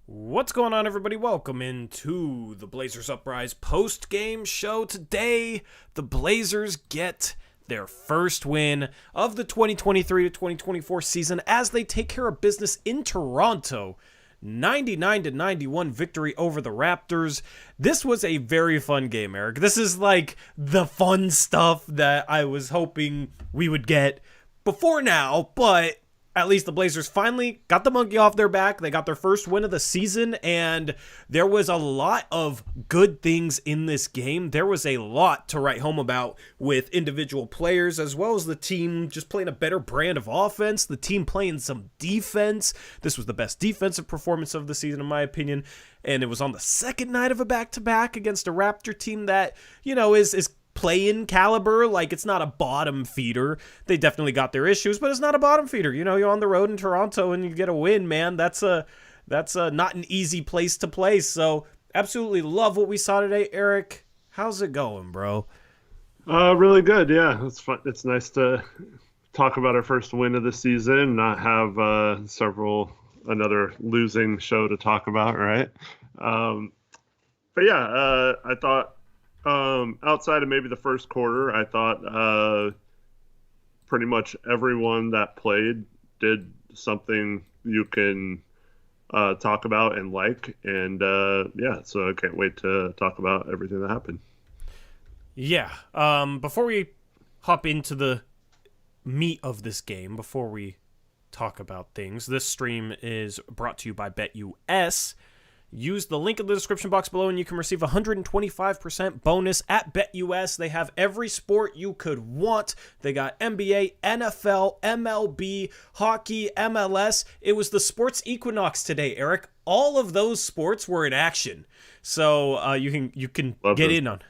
What's going on, everybody? Welcome into the Blazers Uprise post-game show. Today, the Blazers get their first win of the 2023 to 2024 season as they take care of business in Toronto. 99-91 victory over the Raptors. This was a very fun game, Eric. This is like the fun stuff that I was hoping we would get before now, but at least the Blazers finally got the monkey off their back. They got their first win of the season, and there was a lot of good things in this game. There was a lot to write home about with individual players, as well as the team just playing a better brand of offense, the team playing some defense. This was the best defensive performance of the season, in my opinion, and it was on the second night of a back-to-back against a Raptor team that, you know, is play-in caliber. Like, it's not a bottom feeder. They definitely got their issues, but it's not a bottom feeder. You know, you're on the road in Toronto and you get a win, man. That's not an easy place to play. So absolutely love what we saw today. Eric, how's it going, bro? Really good. Yeah, it's fun. It's nice to talk about our first win of the season, not have another losing show to talk about, right? But yeah, I thought outside of maybe the first quarter, I thought pretty much everyone that played did something you can talk about and like. And yeah, so I can't wait to talk about everything that happened. Yeah. Before we hop into the meat of this game, before we talk about things, this stream is brought to you by BetUS. Use the link in the description box below and you can receive 125% bonus at BetUS. They have every sport you could want. They got NBA, NFL, MLB, hockey, MLS. It was the sports equinox today, Eric. All of those sports were in action. So you can get in on.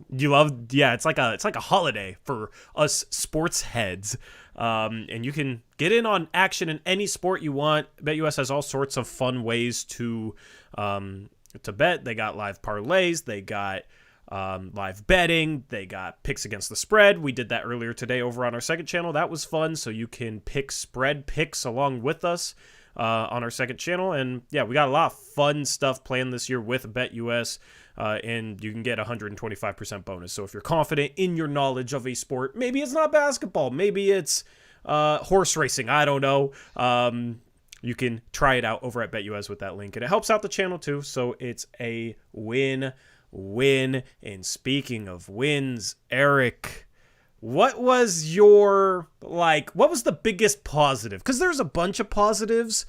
You love, yeah, it's like a holiday for us sports heads. And you can get in on action in any sport you want. BetUS has all sorts of fun ways to bet. They got live parlays. They got live betting. They got picks against the spread. We did that earlier today over on our second channel. That was fun. So you can pick spread picks along with us on our second channel. And yeah, we got a lot of fun stuff planned this year with BetUS. And you can get 125% bonus. So if you're confident in your knowledge of a sport, maybe it's not basketball, maybe it's horse racing, I don't know. You can try it out over at BetUS with that link, and it helps out the channel too. So it's a win-win. And speaking of wins, Eric, what was the biggest positive? Because there's a bunch of positives,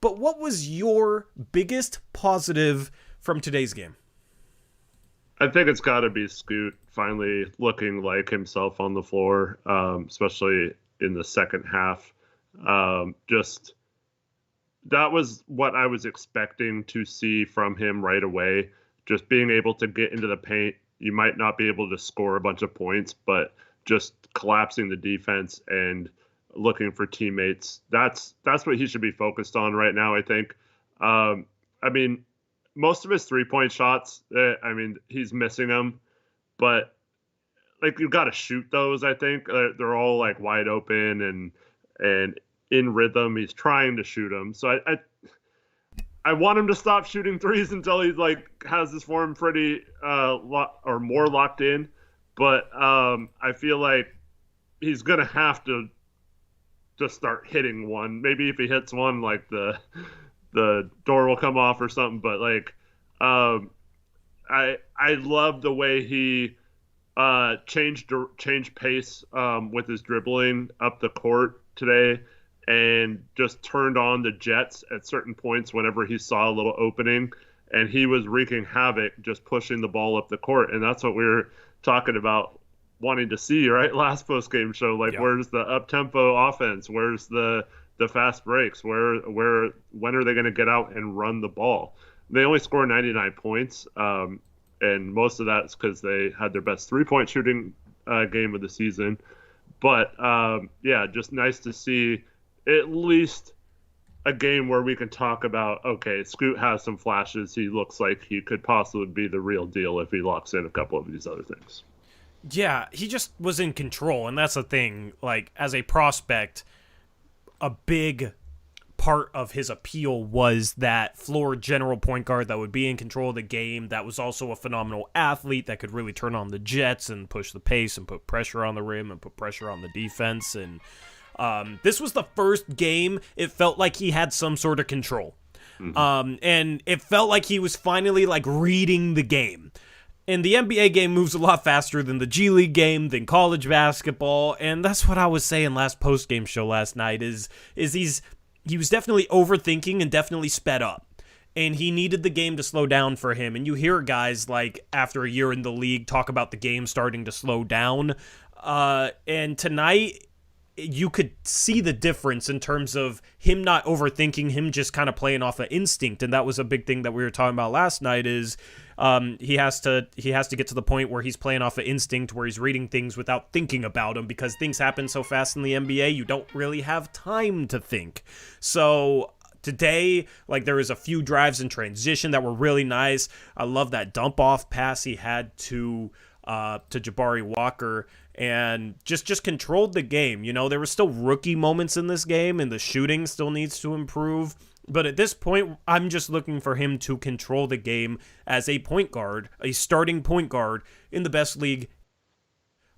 but what was your biggest positive from today's game? I think it's got to be Scoot finally looking like himself on the floor, especially in the second half. Just that was what I was expecting to see from him right away. Just being able to get into the paint. You might not be able to score a bunch of points, but just collapsing the defense and looking for teammates. That's what he should be focused on right now, I think. I mean, most of his three-point shots, he's missing them, but like you got to shoot those. I think they're all like wide open and in rhythm. He's trying to shoot them, so I want him to stop shooting threes until he like has his form pretty more locked in. But I feel like he's gonna have to just start hitting one. Maybe if he hits one, like the door will come off or something. But like, I love the way he changed pace with his dribbling up the court today, and just turned on the jets at certain points whenever he saw a little opening, and he was wreaking havoc, just pushing the ball up the court. And that's what we were talking about wanting to see, right? Last post-game show, like, yeah. Where's the up-tempo offense? Where's the fast breaks? When are they going to get out and run the ball? They only score 99 points, and most of that is because they had their best three-point shooting game of the season. But, yeah, just nice to see at least a game where we can talk about, okay, Scoot has some flashes. He looks like he could possibly be the real deal if he locks in a couple of these other things. Yeah, he just was in control, and that's the thing. Like, as a prospect, a big part of his appeal was that floor general point guard that would be in control of the game, that was also a phenomenal athlete that could really turn on the jets and push the pace and put pressure on the rim and put pressure on the defense. And this was the first game it felt like he had some sort of control. And it felt like he was finally like reading the game. And the NBA game moves a lot faster than the G League game, than college basketball, and that's what I was saying last post-game show last night, is he was definitely overthinking and definitely sped up. And he needed the game to slow down for him. And you hear guys like after a year in the league talk about the game starting to slow down. And tonight, you could see the difference in terms of him not overthinking, him just kind of playing off of instinct. And that was a big thing that we were talking about last night, is he has to get to the point where he's playing off of instinct, where he's reading things without thinking about them, because things happen so fast in the NBA, you don't really have time to think. So today, like, there was a few drives in transition that were really nice. I love that dump off pass he had to Jabari Walker, and just controlled the game. You know, there were still rookie moments in this game, and the shooting still needs to improve. But at this point, I'm just looking for him to control the game as a point guard, a starting point guard in the best league.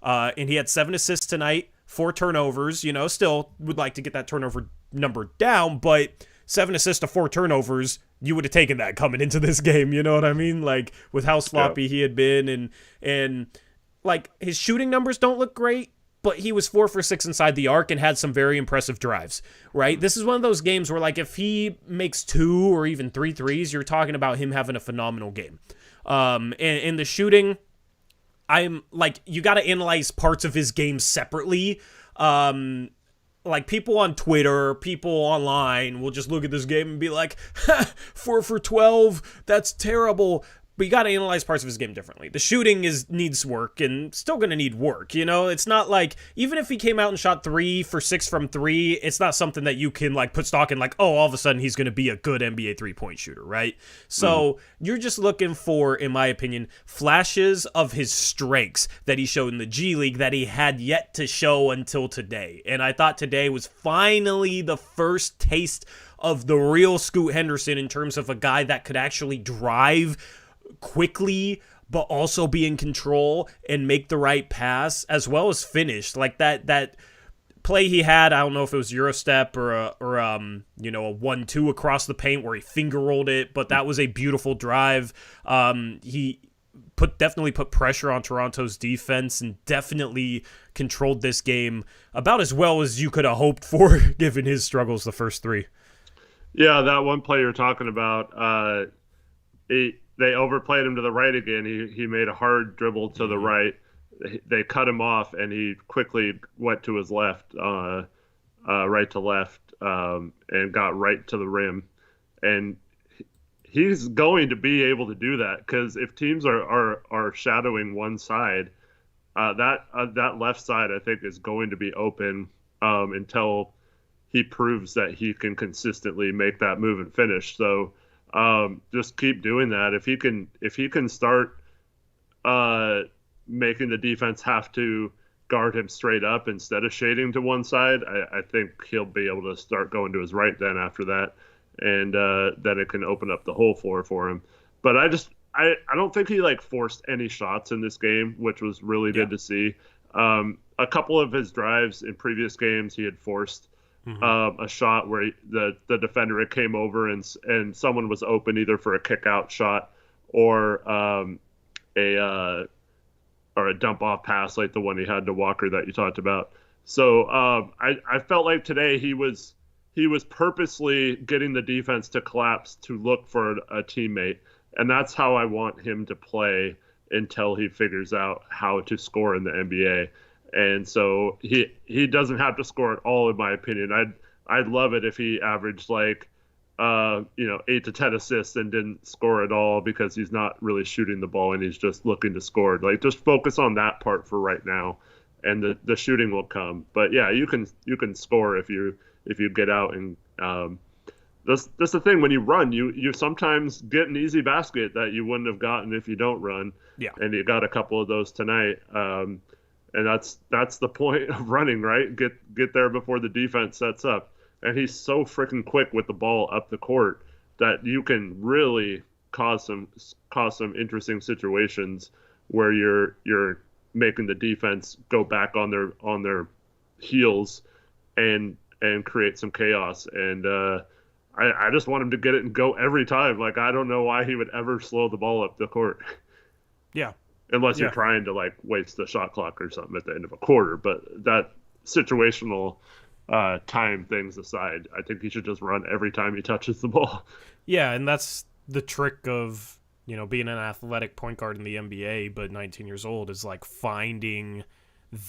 And he had 7 assists tonight, 4 turnovers. You know, still would like to get that turnover number down, but 7 assists to 4 turnovers, you would have taken that coming into this game. You know what I mean? Like, with how sloppy he had been, and like, his shooting numbers don't look great, but he was 4 for 6 inside the arc and had some very impressive drives, right? This is one of those games where, like, if he makes 2 or even 3 threes, you're talking about him having a phenomenal game. And the shooting, I'm like, you got to analyze parts of his game separately. Like, people on Twitter, people online will just look at this game and be like, 4 for 12, that's terrible. But you got to analyze parts of his game differently. The shooting needs work, and still going to need work. You know, it's not like, even if he came out and shot 3 for 6 from 3, it's not something that you can like put stock in, like, oh, all of a sudden he's going to be a good NBA 3-point shooter, right? So you're just looking for, in my opinion, flashes of his strengths that he showed in the G League that he had yet to show until today. And I thought today was finally the first taste of the real Scoot Henderson, in terms of a guy that could actually drive quickly, but also be in control and make the right pass, as well as finish. Like that play he had, I don't know if it was Eurostep or a 1-2 across the paint where he finger rolled it, but that was a beautiful drive. He definitely put pressure on Toronto's defense and definitely controlled this game about as well as you could have hoped for, given his struggles the first 3. Yeah, that one play you're talking about, they overplayed him to the right again. He made a hard dribble to the right. They cut him off, and he quickly went to his left, right to left, and got right to the rim. And he's going to be able to do that, because if teams are shadowing one side, that left side, I think, is going to be open until he proves that he can consistently make that move and finish. So just keep doing that. If he can start making the defense have to guard him straight up instead of shading to one side, I think he'll be able to start going to his right then after that, and then it can open up the whole floor for him. But I don't think he like forced any shots in this game, which was really good to see. A couple of his drives in previous games, he had forced a shot where the defender came over and someone was open either for a kick out shot or a dump off pass like the one he had to Walker that you talked about. So I felt like today he was purposely getting the defense to collapse to look for a teammate, and that's how I want him to play until he figures out how to score in the NBA. And so he doesn't have to score at all, in my opinion. I'd love it if he averaged like 8 to 10 assists and didn't score at all, because he's not really shooting the ball and he's just looking to score. Like, just focus on that part for right now, and the shooting will come. But yeah, you can score if you get out, and that's the thing. When you run, you sometimes get an easy basket that you wouldn't have gotten if you don't run. Yeah, and you got a couple of those tonight. And that's the point of running, right? Get there before the defense sets up. and he's so freaking quick with the ball up the court that you can really cause some interesting situations where you're making the defense go back on their heels and create some chaos. And I just want him to get it and go every time. Like, I don't know why he would ever slow the ball up the court. Yeah. Unless you're trying to like waste the shot clock or something at the end of a quarter. But that situational time things aside, I think he should just run every time he touches the ball. Yeah, and that's the trick of, being an athletic point guard in the NBA, but 19 years old, is like finding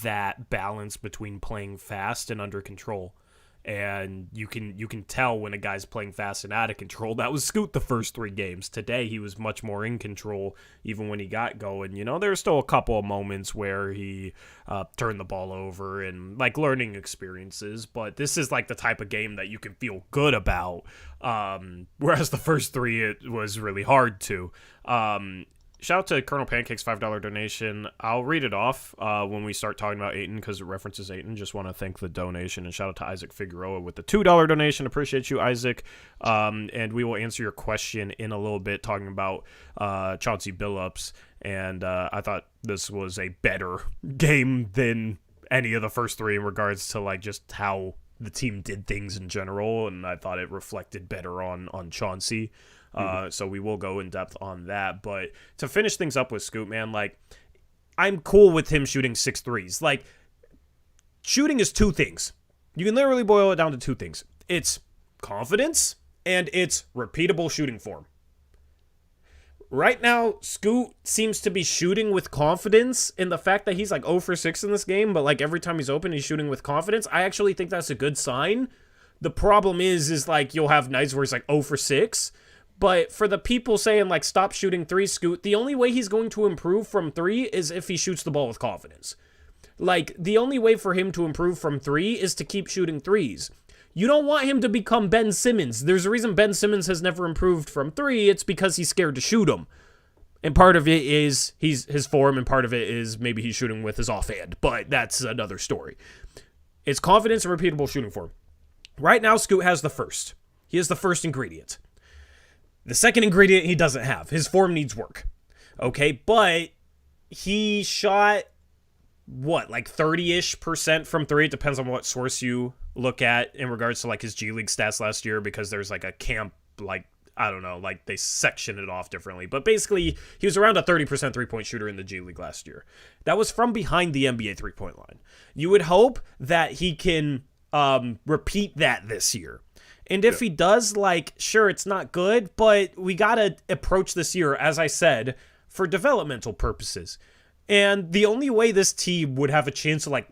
that balance between playing fast and under control. And you can tell when a guy's playing fast and out of control. That was Scoot the first 3 games. Today, he was much more in control, even when he got going. There's still a couple of moments where he turned the ball over and, like, learning experiences. But this is, like, the type of game that you can feel good about. Whereas the first 3, it was really hard to. Shout out to Colonel Pancake's $5 donation. I'll read it off when we start talking about Ayton because it references Ayton. Just want to thank the donation. And shout out to Isaac Figueroa with the $2 donation. Appreciate you, Isaac. And we will answer your question in a little bit talking about Chauncey Billups. And I thought this was a better game than any of the first 3 in regards to like just how the team did things in general. And I thought it reflected better on Chauncey. So we will go in depth on that. But to finish things up with Scoot, man, like, I'm cool with him shooting 6 threes. Like, shooting is 2 things. You can literally boil it down to 2 things. It's confidence and it's repeatable shooting form. Right now, Scoot seems to be shooting with confidence in the fact that he's like 0 for 6 in this game, but like every time he's open, he's shooting with confidence. I actually think that's a good sign. The problem is like you'll have nights where he's like 0 for 6. But for the people saying, like, stop shooting 3, Scoot, the only way he's going to improve from 3 is if he shoots the ball with confidence. Like, the only way for him to improve from 3 is to keep shooting 3s. You don't want him to become Ben Simmons. There's a reason Ben Simmons has never improved from 3. It's because he's scared to shoot them. And part of it is his form, and part of it is maybe he's shooting with his offhand. But that's another story. It's confidence and repeatable shooting form. Right now, Scoot has the first. He has the first ingredient. The second ingredient he doesn't have. His form needs work. Okay, but he shot, like 30-ish% from 3. It depends on what source you look at in regards to like his G League stats last year, because there's like a camp, like, I don't know, like they section it off differently. But basically, he was around a 30% 3-point shooter in the G League last year. That was from behind the NBA 3-point line. You would hope that he can repeat that this year. And if he does, like, sure, it's not good, but we got to approach this year, as I said, for developmental purposes. And the only way this team would have a chance of, like,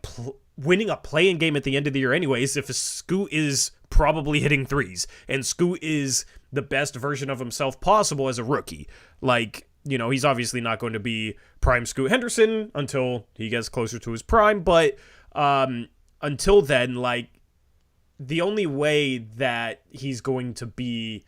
winning a play-in game at the end of the year anyways, if Scoot is probably hitting 3s, and Scoot is the best version of himself possible as a rookie. Like, he's obviously not going to be prime Scoot Henderson until he gets closer to his prime, but until then, like, the only way that he's going to be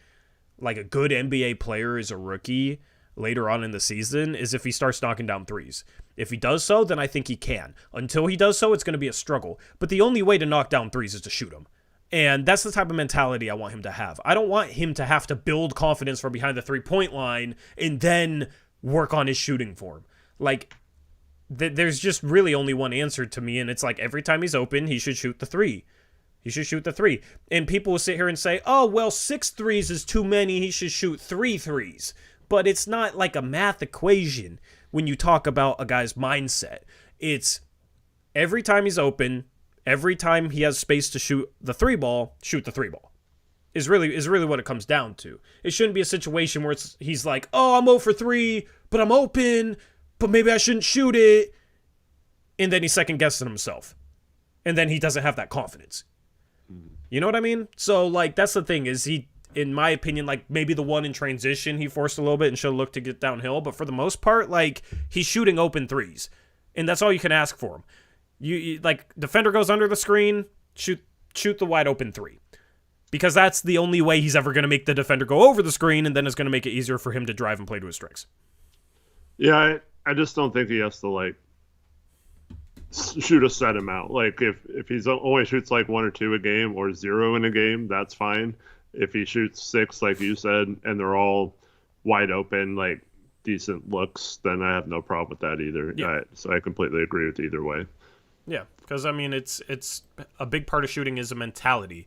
like a good NBA player as a rookie later on in the season is if he starts knocking down 3s. If he does so, then I think he can. Until he does so, it's going to be a struggle. But the only way to knock down 3s is to shoot them. And that's the type of mentality I want him to have. I don't want him to have to build confidence from behind the 3-point line and then work on his shooting form. Like, there's just really only one answer to me, and it's like every time he's open, he should shoot the 3. He should shoot the 3. And people will sit here and say, oh, well, 6 threes is too many. He should shoot 3 threes. But it's not like a math equation when you talk about a guy's mindset. It's every time he's open, every time he has space to shoot the 3 ball, shoot the 3 ball. Is really what it comes down to. It shouldn't be a situation where he's like, oh, I'm 0 for 3, but I'm open, but maybe I shouldn't shoot it. And then he's second-guessing himself. And then he doesn't have that confidence. You know what I mean? So, like, that's the thing, is he, in my opinion, like, maybe the one in transition he forced a little bit and should have looked to get downhill, but for the most part, like, he's shooting open 3s. And that's all you can ask for him. You like, defender goes under the screen, shoot the wide open 3. Because that's the only way he's ever going to make the defender go over the screen, and then it's going to make it easier for him to drive and play to his strengths. Yeah, I just don't think he has to, like, shoot a set amount. Like if he's only shoots like 1 or 2 a game or 0 in a game, that's fine. If he shoots 6, like you said, and they're all wide open, like decent looks, then I have no problem with that either. Yeah. So I completely agree with either way. Yeah, because I mean, it's a big part of shooting is a mentality.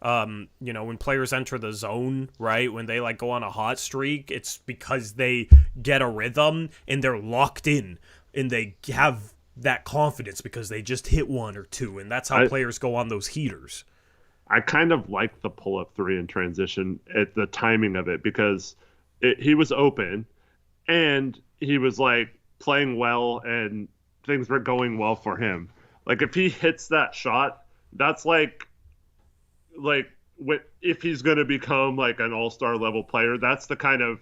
When players enter the zone, right, when they like go on a hot streak, it's because they get a rhythm and they're locked in and they have that confidence because they just hit 1 or 2, and that's how players go on those heaters. I kind of like the pull-up 3 in transition at the timing of it because he was open and he was like playing well and things were going well for him. Like if he hits that shot, that's like if he's going to become like an all-star level player, that's the kind of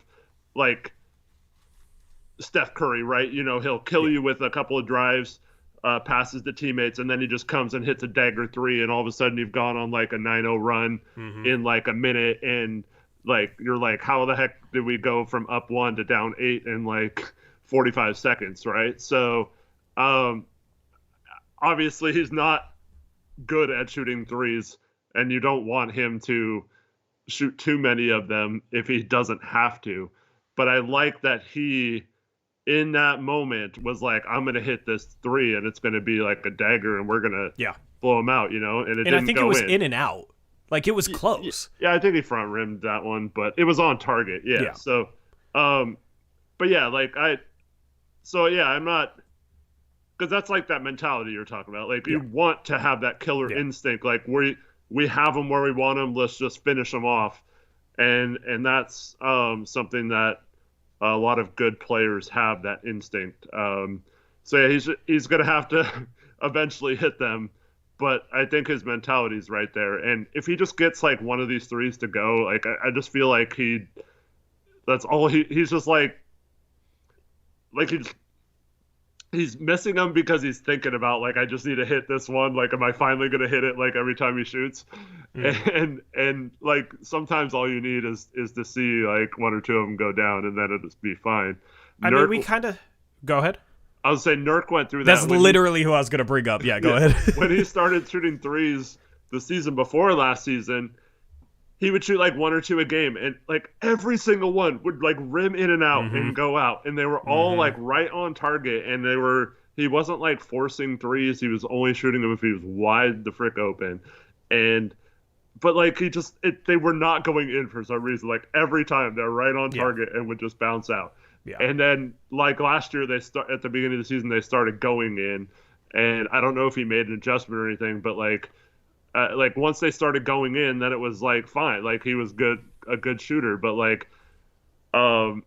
like Steph Curry, right? He'll kill you with a couple of drives, passes to teammates, and then he just comes and hits a dagger 3, and all of a sudden you've gone on like a 9-0 run in like a minute, and like you're like, how the heck did we go from up 1 to down 8 in like 45 seconds, right? So obviously he's not good at shooting threes, and you don't want him to shoot too many of them if he doesn't have to. But I like that he, in that moment, was like, I'm going to hit this 3, and it's going to be like a dagger, and we're going to blow him out, And it didn't I think go it was in and out. Like, it was close. Yeah, I think he front rimmed that one, but it was on target. Yeah. So, but yeah, I'm not, because that's like that mentality you're talking about. Like, you want to have that killer instinct. Like, we have them where we want them. Let's just finish them off. And that's something that a lot of good players have, that instinct. So yeah, he's going to have to eventually hit them, but I think his mentality is right there. And if he just gets like one of these threes to go, like I just feel like that's all he's just like he's missing them because he's thinking about like, I just need to hit this one. Like, am I finally going to hit it? Like every time he shoots, and like sometimes all you need is to see like 1 or 2 of them go down, and then it'll just be fine. I mean, we kind of go ahead. I was saying Nurk went through that. That's literally who I was going to bring up. Yeah, go ahead. When he started shooting threes the season before last season, he would shoot like 1 or 2 a game, and like every single one would like rim in and out and go out, and they were all like right on target, and he wasn't like forcing threes. He was only shooting them if he was wide the frick open, but like they were not going in for some reason. Like every time they're right on target and would just bounce out. Yeah. And then like last year at the beginning of the season they started going in, and I don't know if he made an adjustment or anything, but like once they started going in, then it was like fine. Like he was a good shooter, but like when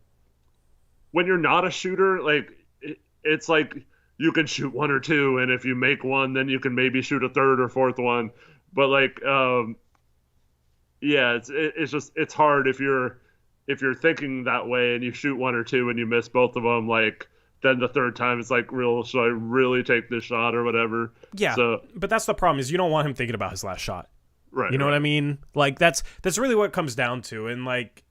you're not a shooter, like it's like you can shoot 1 or 2, and if you make one, then you can maybe shoot a 3rd or 4th one. But like it's hard if you're thinking that way and you shoot 1 or 2 and you miss both of them. Like then the 3rd time it's like, should I really take this shot or whatever? Yeah. So, but that's the problem, is you don't want him thinking about his last shot. Right. You know what I mean? Like that's really what it comes down to. And like,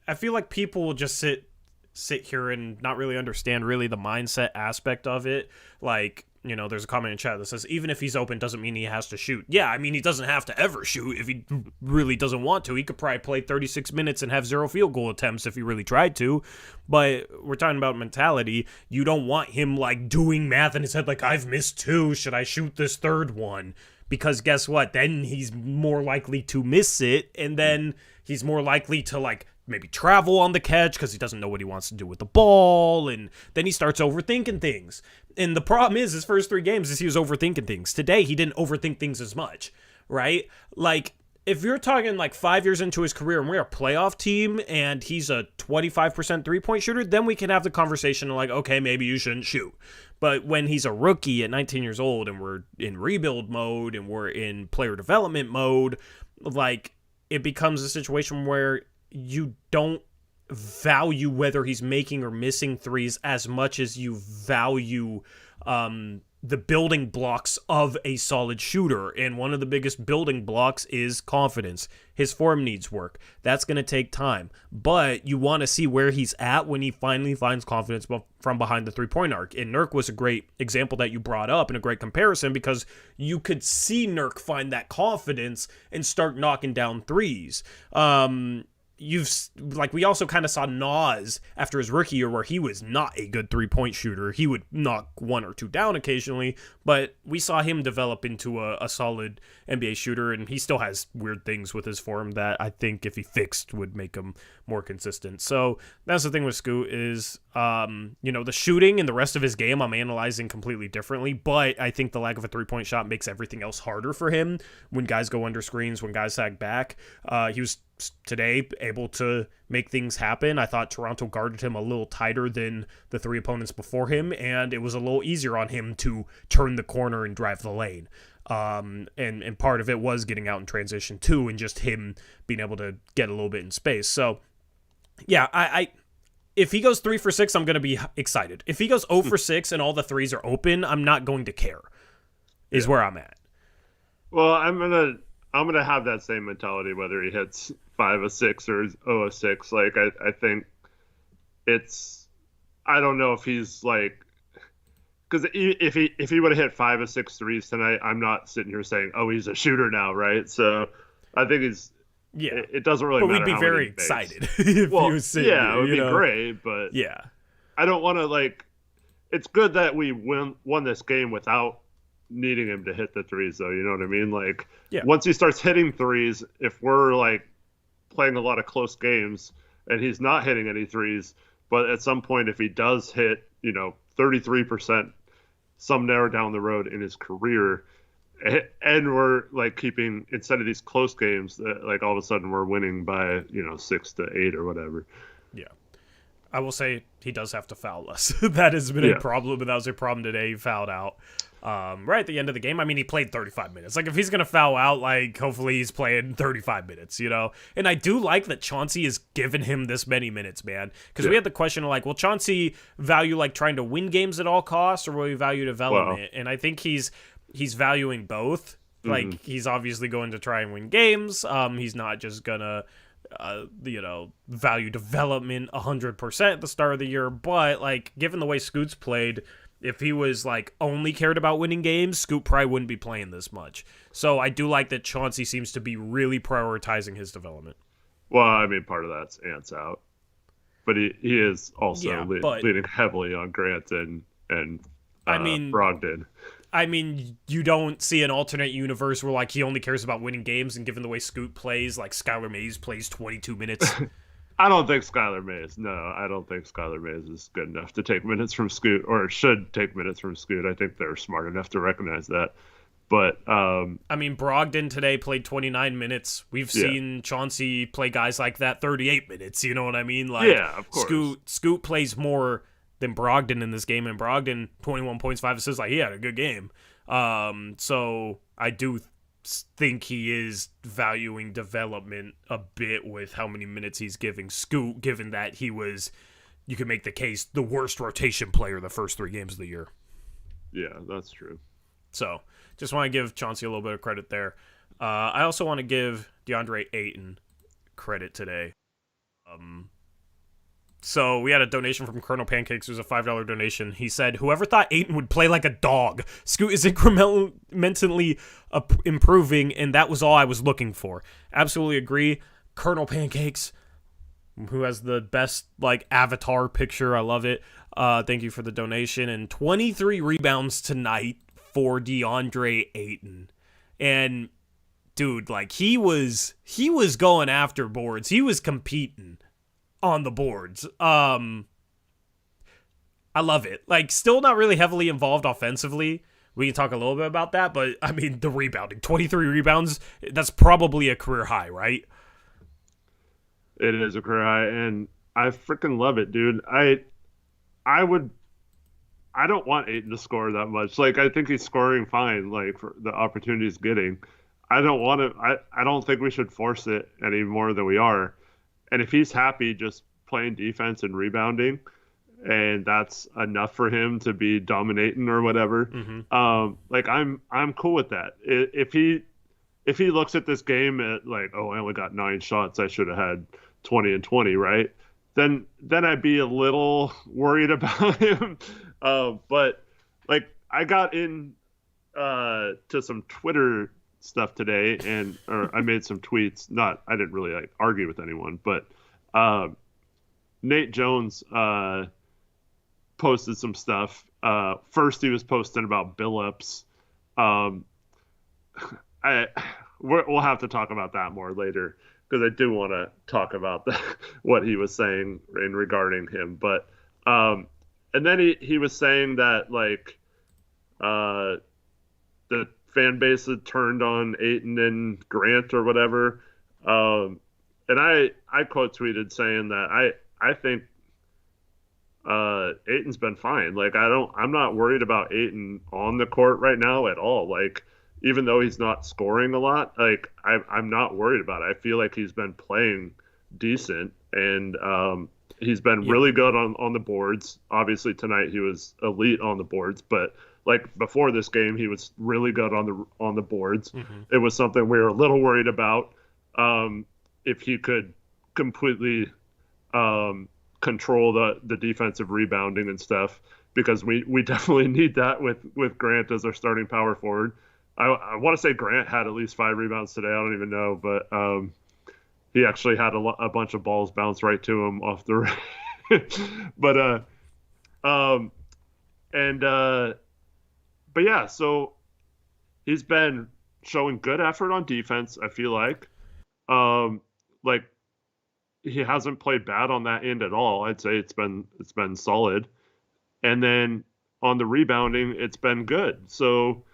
I feel like people will just sit here and not really understand really the mindset aspect of it. Like, there's a comment in chat that says, even if he's open doesn't mean he has to shoot. Yeah, I mean, he doesn't have to ever shoot if he really doesn't want to. He could probably play 36 minutes and have 0 field goal attempts if he really tried to. But we're talking about mentality. You don't want him, like, doing math in his head, like, I've missed 2. Should I shoot this 3rd one? Because guess what? Then he's more likely to miss it, and then he's more likely to, like, maybe travel on the catch because he doesn't know what he wants to do with the ball, and then he starts overthinking things. And the problem is, his first 3 games is he was overthinking things. Today, he didn't overthink things as much, right? Like, if you're talking like 5 years into his career and we're a playoff team and he's a 25% three-point shooter, then we can have the conversation like, okay, maybe you shouldn't shoot. But when he's a rookie at 19 years old and we're in rebuild mode and we're in player development mode, like, it becomes a situation where you don't value whether he's making or missing threes as much as you value the building blocks of a solid shooter. And one of the biggest building blocks is confidence. His form needs work. That's going to take time. But you want to see where he's at when he finally finds confidence from behind the three-point arc. And Nurk was a great example that you brought up and a great comparison, because you could see Nurk find that confidence and start knocking down threes. We also kind of saw Nas after his rookie year, where he was not a good three-point shooter. He would knock one or two down occasionally, but we saw him develop into a solid NBA shooter, and he still has weird things with his form that I think if he fixed would make him more consistent. So that's the thing with Scoot is, the shooting and the rest of his game I'm analyzing completely differently, but I think the lack of a three-point shot makes everything else harder for him when guys go under screens, when guys sag back. He was today able to make things happen. I thought Toronto guarded him a little tighter than the three opponents before him, and it was a little easier on him to turn the corner and drive the lane. And part of it was getting out in transition too, and just him being able to get a little bit in space. So yeah, I if he goes 3 for 6, I'm going to be excited. If he goes 0 for 6 and all the threes are open, I'm not going to care, is where I'm at. Well, I'm gonna have that same mentality whether he hits 5 of 6 or 0 of 6. Like I think I don't know if he's like, because if he would have hit 5 of 6 threes tonight, I'm not sitting here saying, oh, he's a shooter now, right? So I think it doesn't really matter. But we'd be very excited if he was sitting yeah, there, it would be great, but yeah, I don't want to it's good that we won this game without needing him to hit the threes, though. You know what I mean? Once he starts hitting threes, if we're playing a lot of close games and he's not hitting any threes, but at some point if he does hit 33% somewhere down the road in his career, and we're keeping, instead of these close games, all of a sudden we're winning by 6 to 8 or whatever. Yeah, I will say he does have to foul less. That has been a problem, and that was a problem today. He fouled out right at the end of the game. I mean, he played 35 minutes. If he's going to foul out, hopefully he's playing 35 minutes, And I do like that Chauncey has given him this many minutes, man. Because we had the question of, will Chauncey value, trying to win games at all costs, or will he value development? And I think he's valuing both. He's obviously going to try and win games. He's not just going to value development 100% at the start of the year, but given the way Scoot's played, if he was only cared about winning games, Scoot probably wouldn't be playing this much. So I do like that Chauncey seems to be really prioritizing his development. Well, I mean, part of that's Ant's out, but he is also leaning heavily on Grant and Brogdon. I mean, you don't see an alternate universe where he only cares about winning games, and given the way Scoot plays, Skylar Mays plays 22 minutes. I don't think Skylar Mays is good enough to take minutes from Scoot, or should take minutes from Scoot. I think they're smart enough to recognize that. But I mean, Brogdon today played 29 minutes. We've seen Chauncey play guys like that 38 minutes. You know what I mean? Of course. Scoot plays more than Brogdon in this game, and Brogdon 21 points, 5 assists. He had a good game. So I do think he is valuing development a bit with how many minutes he's giving Scoot, given that he was, you can make the case, the worst rotation player the first 3 games of the year. Yeah, that's true. So just want to give Chauncey a little bit of credit there. I also want to give Deandre Ayton credit today. So we had a donation from Colonel Pancakes. It was a $5 donation. He said, whoever thought Ayton would play like a dog? Scoot is incrementally improving, and that was all I was looking for. Absolutely agree. Colonel Pancakes, who has the best avatar picture. I love it. Thank you for the donation. And 23 rebounds tonight for Deandre Ayton. And dude, he was going after boards. He was competing on the boards. I love it. Still not really heavily involved offensively. We can talk a little bit about that, but I mean, the rebounding, 23 rebounds, that's probably a career high, right? It is a career high, and I freaking love it, dude. I don't want Ayton to score that much. I think he's scoring fine, for the opportunity he's getting. I don't think we should force it any more than we are. And if he's happy just playing defense and rebounding and that's enough for him to be dominating or whatever. Like I'm cool with that. If he looks at this game at like, oh, I only got 9 shots, I should have had 20 and 20, right? Then I'd be a little worried about him. But like I got in to some Twitter stuff today, or I made some tweets. I didn't really like argue with anyone, but Nate Jones posted some stuff. First, he was posting about Billups. We'll have to talk about that more later because I do want to talk about what he was saying in regarding him. But and then he was saying that like the fan base had turned on Ayton and Grant or whatever. And I quote tweeted saying that I think Ayton's been fine. Like I'm not worried about Ayton on the court right now at all. Like even though he's not scoring a lot, like I'm not worried about it. I feel like he's been playing decent, and he's been really good on the boards. Obviously tonight he was elite on the boards, but like before this game he was really good on the boards. It was something we were a little worried about, if he could completely control the defensive rebounding and stuff, because we definitely need that with Grant as our starting power forward. I want to say Grant had at least 5 rebounds today. I don't even know, but he actually had a bunch of balls bounce right to him off the but yeah, so he's been showing good effort on defense, I feel like. Like he hasn't played bad on that end at all. I'd say it's been solid. And then on the rebounding, it's been good. So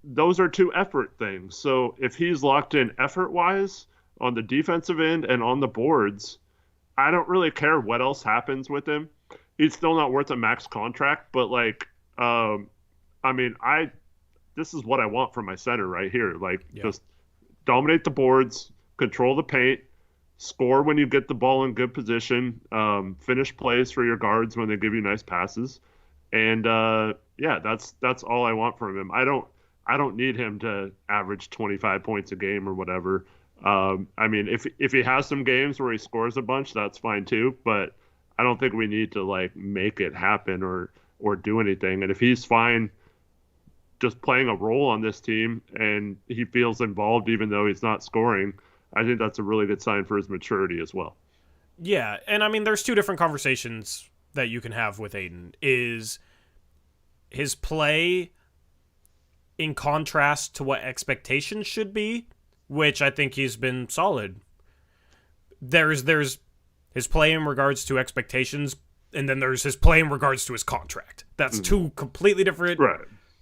those are 2 effort things. So if he's locked in effort-wise on the defensive end and on the boards, I don't really care what else happens with him. He's still not worth a max contract, but like, I mean, this is what I want from my center right here. Like, just dominate the boards, control the paint, score when you get the ball in good position, finish plays for your guards when they give you nice passes, and that's all I want from him. I don't need him to average 25 points a game or whatever. I mean, if he has some games where he scores a bunch, that's fine too. But I don't think we need to like make it happen or do anything. And if he's fine just playing a role on this team and he feels involved even though he's not scoring, I think that's a really good sign for his maturity as well. Yeah, and I mean, there's 2 different conversations that you can have with Ayton. Is his play in contrast to what expectations should be, which I think he's been solid. There's his play in regards to expectations, and then there's his play in regards to his contract. That's 2 completely different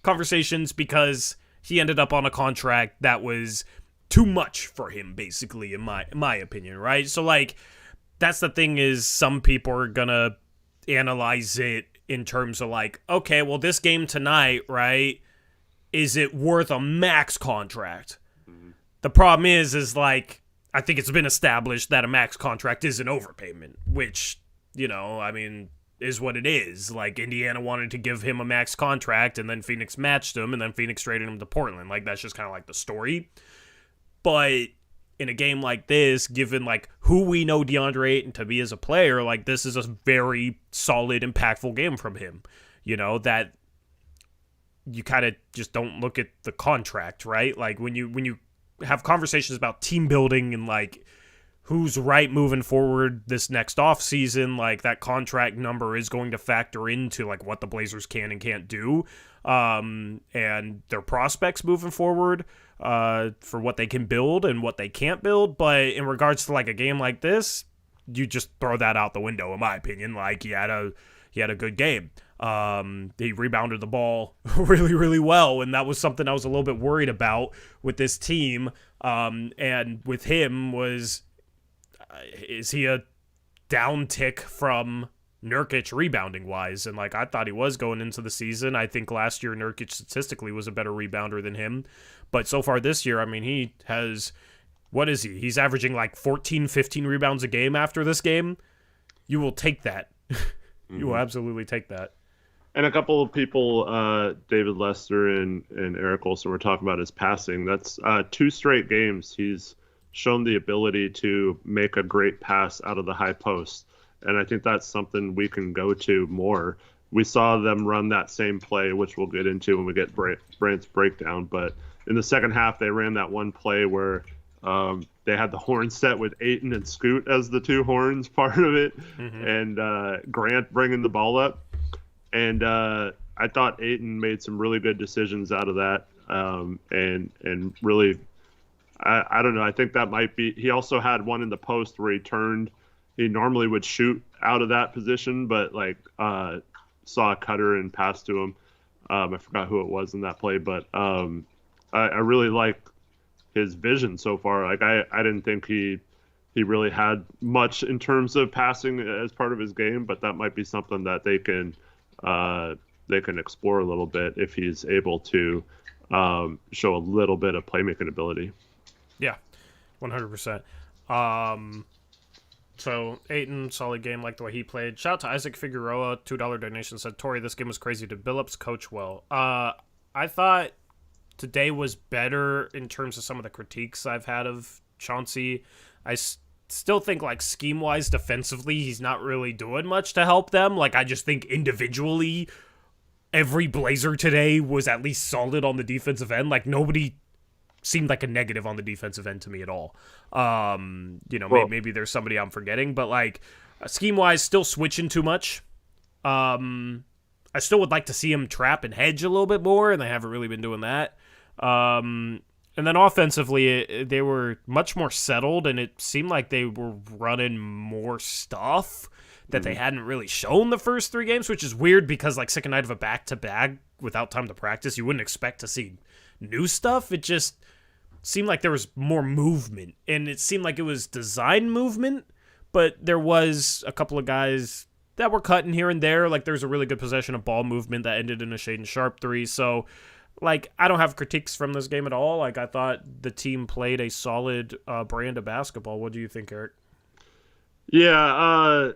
conversations, because he ended up on a contract that was too much for him, basically, in my opinion, right? So, like, that's the thing, is some people are gonna analyze it in terms of, like, okay, well, this game tonight, right, is it worth a max contract? The problem is like, I think it's been established that a max contract is an overpayment, which, you know, I mean, is what it is. Like, Indiana wanted to give him a max contract, and then Phoenix matched him, and then Phoenix traded him to Portland. Like, that's just kind of like the story. But in a game like this, given like who we know Deandre Ayton to be as a player, like, this is a very solid, impactful game from him. You know, that you kind of just don't look at the contract, right? Like, when you have conversations about team building and like who's right moving forward this next off season, like, that contract number is going to factor into like what the Blazers can and can't do, and their prospects moving forward, for what they can build and what they can't build. But in regards to like a game like this, you just throw that out the window, in my opinion. Like, he had a good game. He rebounded the ball really, really well, and that was something I was a little bit worried about with this team. And with him was, is he a down tick from Nurkic rebounding wise? And like, I thought he was going into the season. I think last year Nurkic statistically was a better rebounder than him. But so far this year, I mean, he has, what is he? He's averaging like 14, 15 rebounds a game after this game. You will take that. You will absolutely take that. And a couple of people, David Lester and Eric Olson, were talking about his passing. That's 2 straight games. He's shown the ability to make a great pass out of the high post. And I think that's something we can go to more. We saw them run that same play, which we'll get into when we get Brant's breakdown. But in the second half, they ran that one play where they had the horn set with Ayton and Scoot as the 2 horns part of it, and Grant bringing the ball up. And I thought Ayton made some really good decisions out of that, and really, I don't know. I think that might be. He also had one in the post where he turned. He normally would shoot out of that position, but saw a cutter and passed to him. I forgot who it was in that play, but I really like his vision so far. Like I didn't think he really had much in terms of passing as part of his game, but that might be something that they can explore a little bit if he's able to show a little bit of playmaking ability. Yeah, 100%. So Ayton, solid game, like the way he played. Shout out to Isaac Figueroa, $2 donation, said, Tori, this game was crazy. Did Billups coach well? I thought today was better in terms of some of the critiques I've had of Chauncey. I still think, like, scheme-wise, defensively, he's not really doing much to help them. Like, I just think individually, every Blazer today was at least solid on the defensive end. Like, nobody seemed like a negative on the defensive end to me at all. Maybe there's somebody I'm forgetting, but, like, scheme-wise, still switching too much. I still would like to see him trap and hedge a little bit more, and they haven't really been doing that. And then offensively, they were much more settled, and it seemed like they were running more stuff that they hadn't really shown the first 3 games, which is weird because, like, second night of a back-to-back without time to practice, you wouldn't expect to see new stuff. It just seemed like there was more movement, and it seemed like it was design movement, but there was a couple of guys that were cutting here and there. Like, there's a really good possession of ball movement that ended in a Shaedon Sharpe 3, so, like, I don't have critiques from this game at all. Like, I thought the team played a solid brand of basketball. What do you think, Eric? Yeah,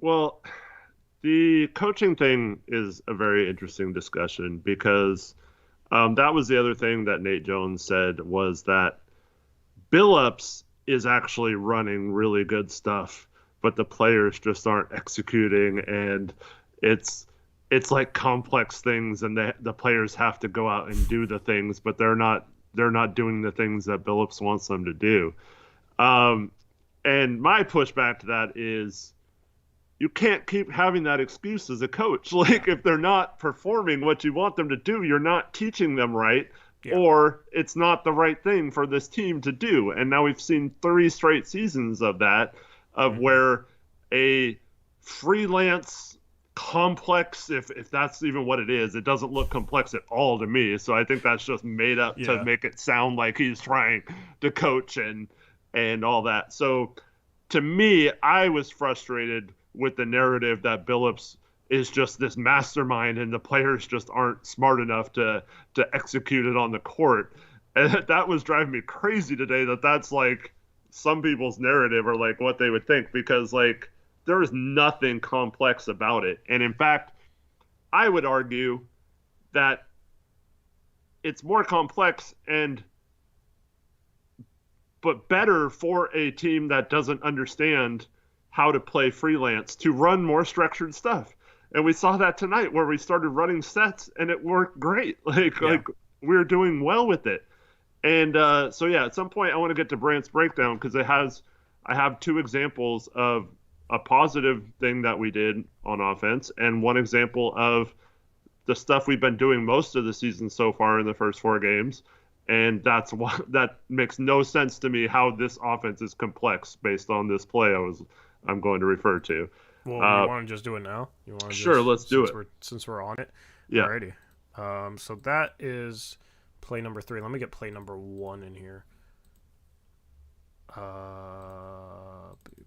well, the coaching thing is a very interesting discussion because that was the other thing that Nate Jones said was that Billups is actually running really good stuff, but the players just aren't executing, and it's like complex things, and the players have to go out and do the things, but they're not doing the things that Billups wants them to do. And my pushback to that is you can't keep having that excuse as a coach. Like, if they're not performing what you want them to do, you're not teaching them right, or it's not the right thing for this team to do. And now we've seen 3 straight seasons of that, where a freelance complex, if that's even what it is, it doesn't look complex at all to me. So I think that's just made up to make it sound like he's trying to coach and all that. So to me, I was frustrated with the narrative that Billups is just this mastermind and the players just aren't smart enough to execute it on the court. And that was driving me crazy today, that's like some people's narrative or like what they would think, because like there is nothing complex about it. And in fact, I would argue that it's more complex but better for a team that doesn't understand how to play freelance to run more structured stuff. And we saw that tonight where we started running sets and it worked great. Like we were doing well with it. And at some point I want to get to Brant's breakdown because I have 2 examples of a positive thing that we did on offense and one example of the stuff we've been doing most of the season so far in the first 4 games. And that makes no sense to me how this offense is complex based on this play I'm going to refer to. Well, you want to just do it now? Sure, let's do it. Since we're on it. Yeah. Alrighty. So that is play number 3. Let me get play number 1 in here.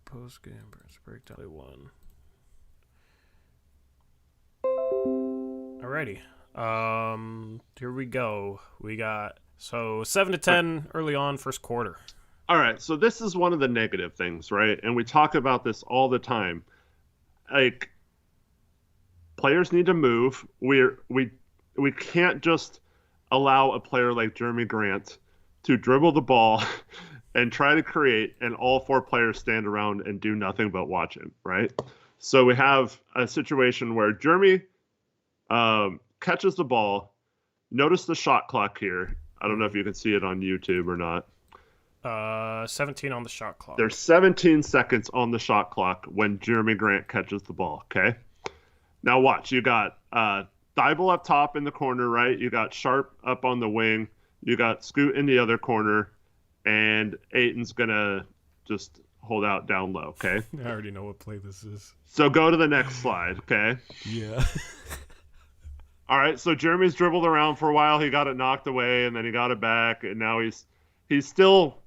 Postgame breakdown 1. Alrighty. Here we go. We got 7-10 early on, first quarter. All right, so this is one of the negative things, right? And we talk about this all the time. Like, players need to move. We can't just allow a player like Jeremy Grant to dribble the ball and try to create, and all four players stand around and do nothing but watch him, right? So we have a situation where Jeremy catches the ball. Notice the shot clock here. I don't know if you can see it on YouTube or not. 17 on the shot clock. There's 17 seconds on the shot clock when Jeremy Grant catches the ball, okay? Now watch. You got Thibault up top in the corner, right? You got Sharpe up on the wing. You got Scoot in the other corner. And Ayton's going to just hold out down low, okay? I already know what play this is. So go to the next slide, okay? Yeah. All right, so Jeremy's dribbled around for a while. He got it knocked away, and then he got it back, and now he's still,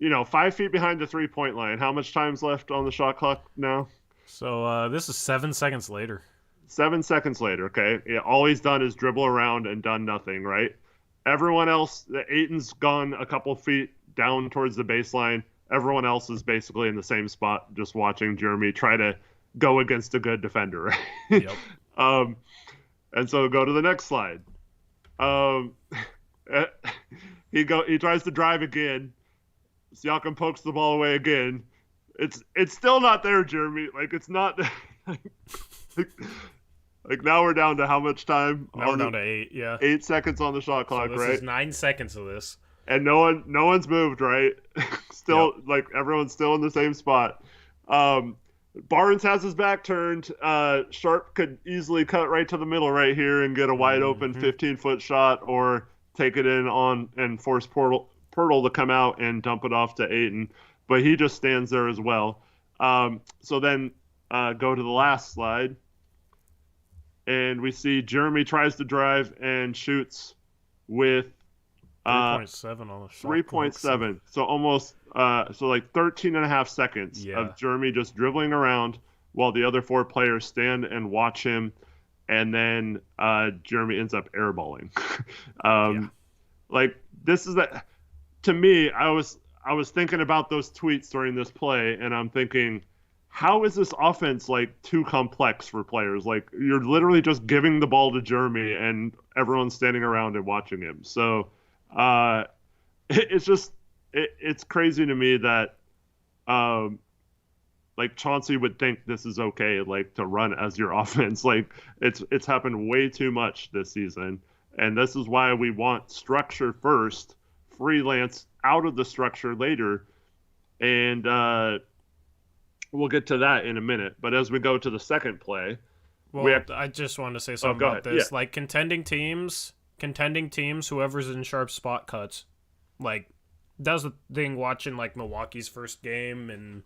5 feet behind the three-point line. How much time's left on the shot clock now? So this is 7 seconds later. 7 seconds later, okay? Yeah, all he's done is dribble around and done nothing, right? Everyone else, Ayton's gone a couple feet down towards the baseline. Everyone else is basically in the same spot, just watching Jeremy try to go against a good defender, right? Yep. And so go to the next slide. He tries to drive again. Siakam pokes the ball away again. It's still not there, Jeremy. Like, it's not. Like now we're down to how much time? Now we're down to 8. Yeah. 8 seconds on the shot clock, so this right? is 9 seconds of this. And no one's moved, right? Still, Yep. like everyone's still in the same spot. Barnes has his back turned. Sharpe could easily cut right to the middle right here and get a wide open 15-foot shot, or take it in on and force Pirtle to come out and dump it off to Ayton. But he just stands there as well. So then go to the last slide. And we see Jeremy tries to drive and shoots with 3.7 on the shot. 3.7. So almost, so like 13 and a half seconds of Jeremy just dribbling around while the other four players stand and watch him. And then Jeremy ends up airballing. Like, this is that. To me, I was thinking about those tweets during this play, and I'm thinking, how is this offense like too complex for players? Like, you're literally just giving the ball to Jeremy and everyone's standing around and watching him. So it's crazy to me that like Chauncey would think this is okay, like to run as your offense. Like, it's happened way too much this season, and this is why we want structure first, freelance out of the structure later, and we'll get to that in a minute. But as we go to the second play, I just wanted to say something about this. Yeah. Like, contending teams, whoever's in Sharpe's spot cuts. Like, that was the thing watching, like, Milwaukee's first game and,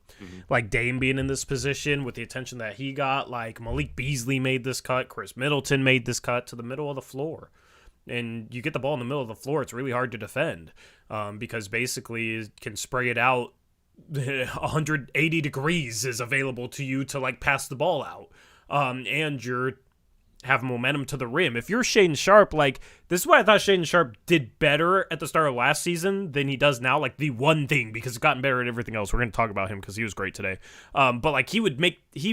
like, Dame being in this position with the attention that he got. Like, Malik Beasley made this cut. Chris Middleton made this cut to the middle of the floor. And you get the ball in the middle of the floor, it's really hard to defend because basically it can spray it out. 180 degrees is available to you to, like, pass the ball out. And you're have momentum to the rim. If you're Shaedon Sharpe, like, this is why I thought Shaedon Sharpe did better at the start of last season than he does now. Like, the one thing, because it's gotten better at everything else. We're going to talk about him because he was great today. But, like, he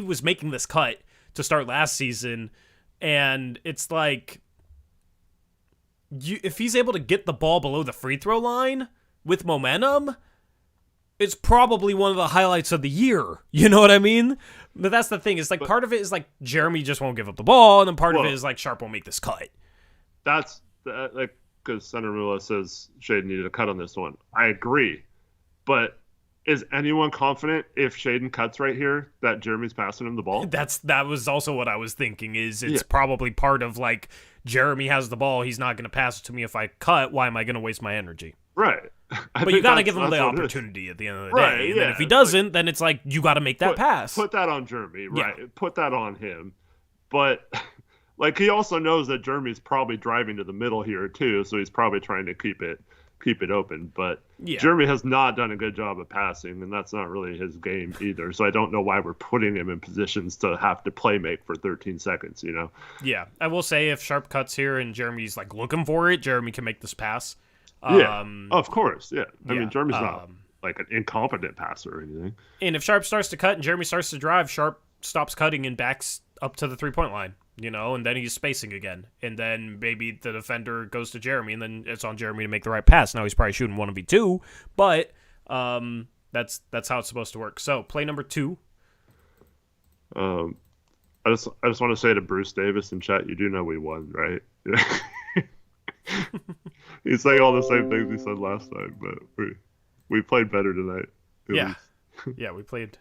was making this cut to start last season, and it's like, if he's able to get the ball below the free throw line with momentum, it's probably one of the highlights of the year. You know what I mean? But that's the thing. It's like, part of it is like Jeremy just won't give up the ball, and then part of it is like Sharpe won't make this cut. That's like, because Senator Mula says Shaedon needed a cut on this one. I agree, but is anyone confident if Shaedon cuts right here that Jeremy's passing him the ball? That was also what I was thinking. It's probably part of, like, Jeremy has the ball. He's not going to pass it to me if I cut. Why am I going to waste my energy? Right. But you got to give him the opportunity at the end of the day. And then if he doesn't, then it's like, you got to make that pass. Put that on Jeremy, right? Yeah. Put that on him. But, like, he also knows that Jeremy's probably driving to the middle here too, so he's probably trying to keep it open. But Jeremy has not done a good job of passing, and that's not really his game either. So I don't know why we're putting him in positions to have to play make for 13 seconds, you know? Yeah. I will say, if Sharpe cuts here and Jeremy's, like, looking for it, Jeremy can make this pass. Of course, yeah. I mean, Jeremy's not like an incompetent passer or anything. And if Sharpe starts to cut and Jeremy starts to drive, Sharpe stops cutting and backs up to the 3-point line, and then he's spacing again. And then maybe the defender goes to Jeremy, and then it's on Jeremy to make the right pass. Now he's probably shooting 1v2, but that's how it's supposed to work. So play number 2. I just want to say to Bruce Davis in chat, you do know we won, right? He's saying all the same things he said last time, but we played better tonight. Yeah, yeah, we played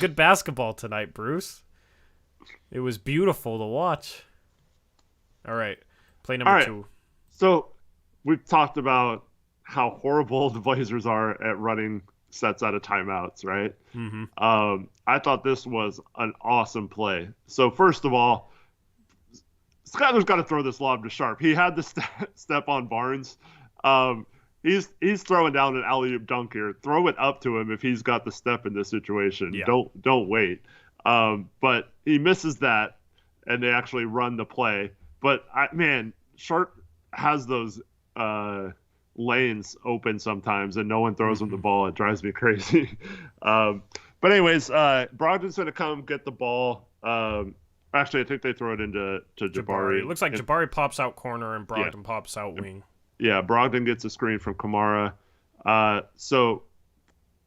good basketball tonight, Bruce. It was beautiful to watch. All right, play number 2. So we've talked about how horrible the Blazers are at running sets out of timeouts, right? Mm-hmm. I thought this was an awesome play. So first of all, Skylar's got to throw this lob to Sharpe. He had the step on Barnes. He's throwing down an alley-oop dunk here. Throw it up to him if he's got the step in this situation. Yeah. Don't wait. But he misses that, and they actually run the play. But Sharpe has those lanes open sometimes, and no one throws him the ball. It drives me crazy. But anyways, Brogdon's going to come get the ball. Actually, I think they throw it into Jabari. It looks like Jabari pops out corner and Brogdon pops out wing. Yeah, Brogdon gets a screen from Kamara. So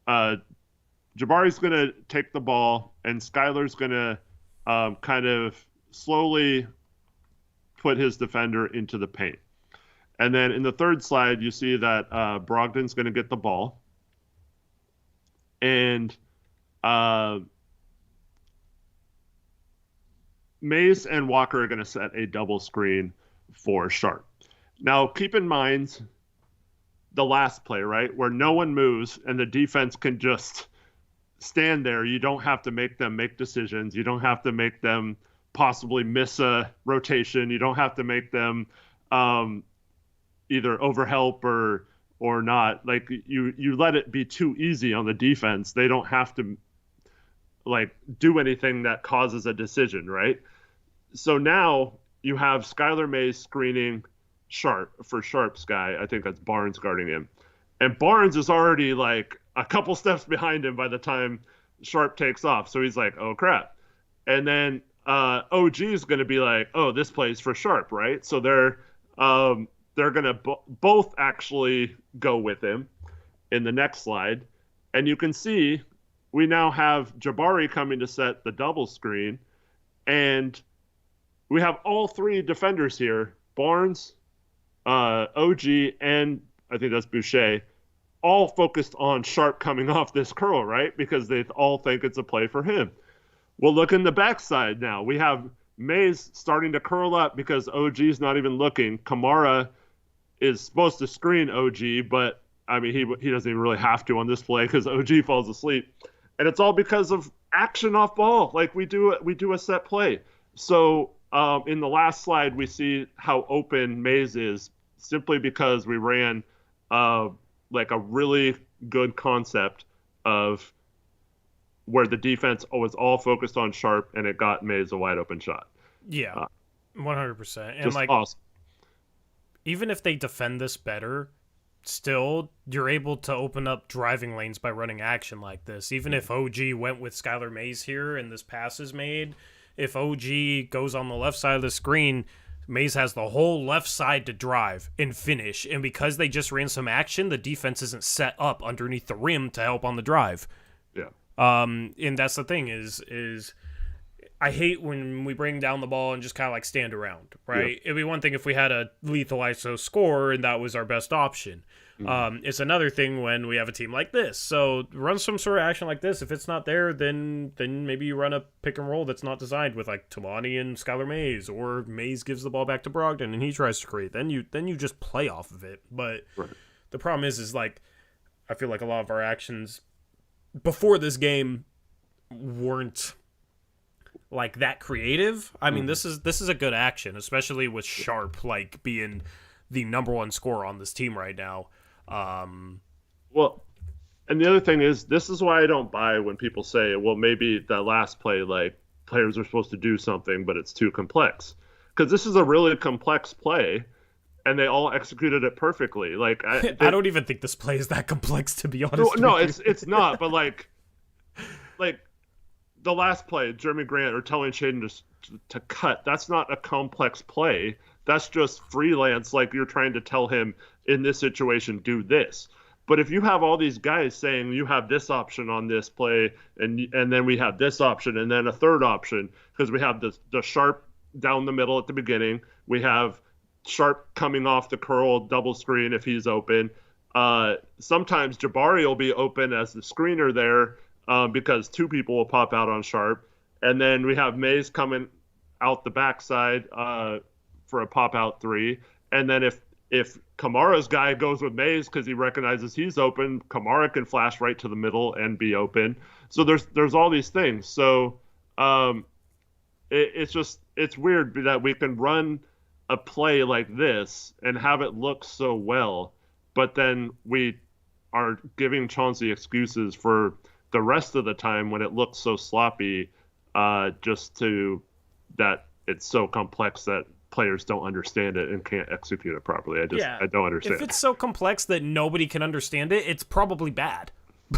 Jabari's going to take the ball, and Skylar's going to kind of slowly put his defender into the paint. And then in the third slide, you see that Brogdon's going to get the ball. And Mays and Walker are going to set a double screen for Sharpe. Now, keep in mind the last play, right, where no one moves and the defense can just stand there. You don't have to make them make decisions. You don't have to make them possibly miss a rotation. You don't have to make them either overhelp or not. Like you let it be too easy on the defense. They don't have to do anything that causes a decision, right? So now you have Skylar Mays screening Sharpe for Sharpe's guy. I think that's Barnes guarding him. And Barnes is already like a couple steps behind him by the time Sharpe takes off. So he's like, oh, crap. And then OG is going to be like, oh, this plays for Sharpe, right? So they're going to both actually go with him in the next slide. And you can see we now have Jabari coming to set the double screen. And we have all three defenders here, Barnes, OG, and I think that's Boucher, all focused on Sharpe coming off this curl, right? Because they all think it's a play for him. Well, look in the backside now. We have Mays starting to curl up because OG's not even looking. Kamara is supposed to screen OG, but I mean, he doesn't even really have to on this play because OG falls asleep. And it's all because of action off ball. Like we do a set play. So in the last slide, we see how open Mays is simply because we ran like a really good concept of where the defense was all focused on Sharpe and it got Mays a wide open shot. Yeah, 100%. And just awesome. Even if they defend this better, still you're able to open up driving lanes by running action like this. Even if OG went with Skylar Mays here and this pass is made, if OG goes on the left side of the screen, Mays has the whole left side to drive and finish. And because they just ran some action, the defense isn't set up underneath the rim to help on the drive. Yeah. And that's the thing is I hate when we bring down the ball and just kind of like stand around, right? It'd be one thing if we had a lethal ISO score and that was our best option. It's another thing when we have a team like this. So run some sort of action like this. If it's not there, then maybe you run a pick and roll that's not designed with like Tamani and Skylar Mays, or Mays gives the ball back to Brogdon and he tries to create. Then you just play off of it. But the problem is like I feel like a lot of our actions before this game weren't like that creative. I mean, this is a good action, especially with Sharpe like being the number one scorer on this team right now. Well, and the other thing is, this is why I don't buy when people say, well, maybe that last play, like players are supposed to do something, but it's too complex. Because this is a really complex play, and they all executed it perfectly. Like I don't even think this play is that complex, to be honest. No, it's not. But like the last play, Jeremy Grant or telling Shaedon to cut. That's not a complex play. That's just freelance. Like you're trying to tell him in this situation, do this. But if you have all these guys saying you have this option on this play, and then we have this option, and then a third option, because we have the Sharpe down the middle at the beginning, we have Sharpe coming off the curl double screen if he's open. Sometimes Jabari will be open as the screener there because two people will pop out on Sharpe, and then we have Mays coming out the backside for a pop out three, and then if Kamara's guy goes with Mays because he recognizes he's open, Kamara can flash right to the middle and be open. So there's all these things. So it's weird that we can run a play like this and have it look so well, but then we are giving Chauncey excuses for the rest of the time when it looks so sloppy, just to that it's so complex that players don't understand it and can't execute it properly. I don't understand. If it's so complex that nobody can understand it, it's probably bad.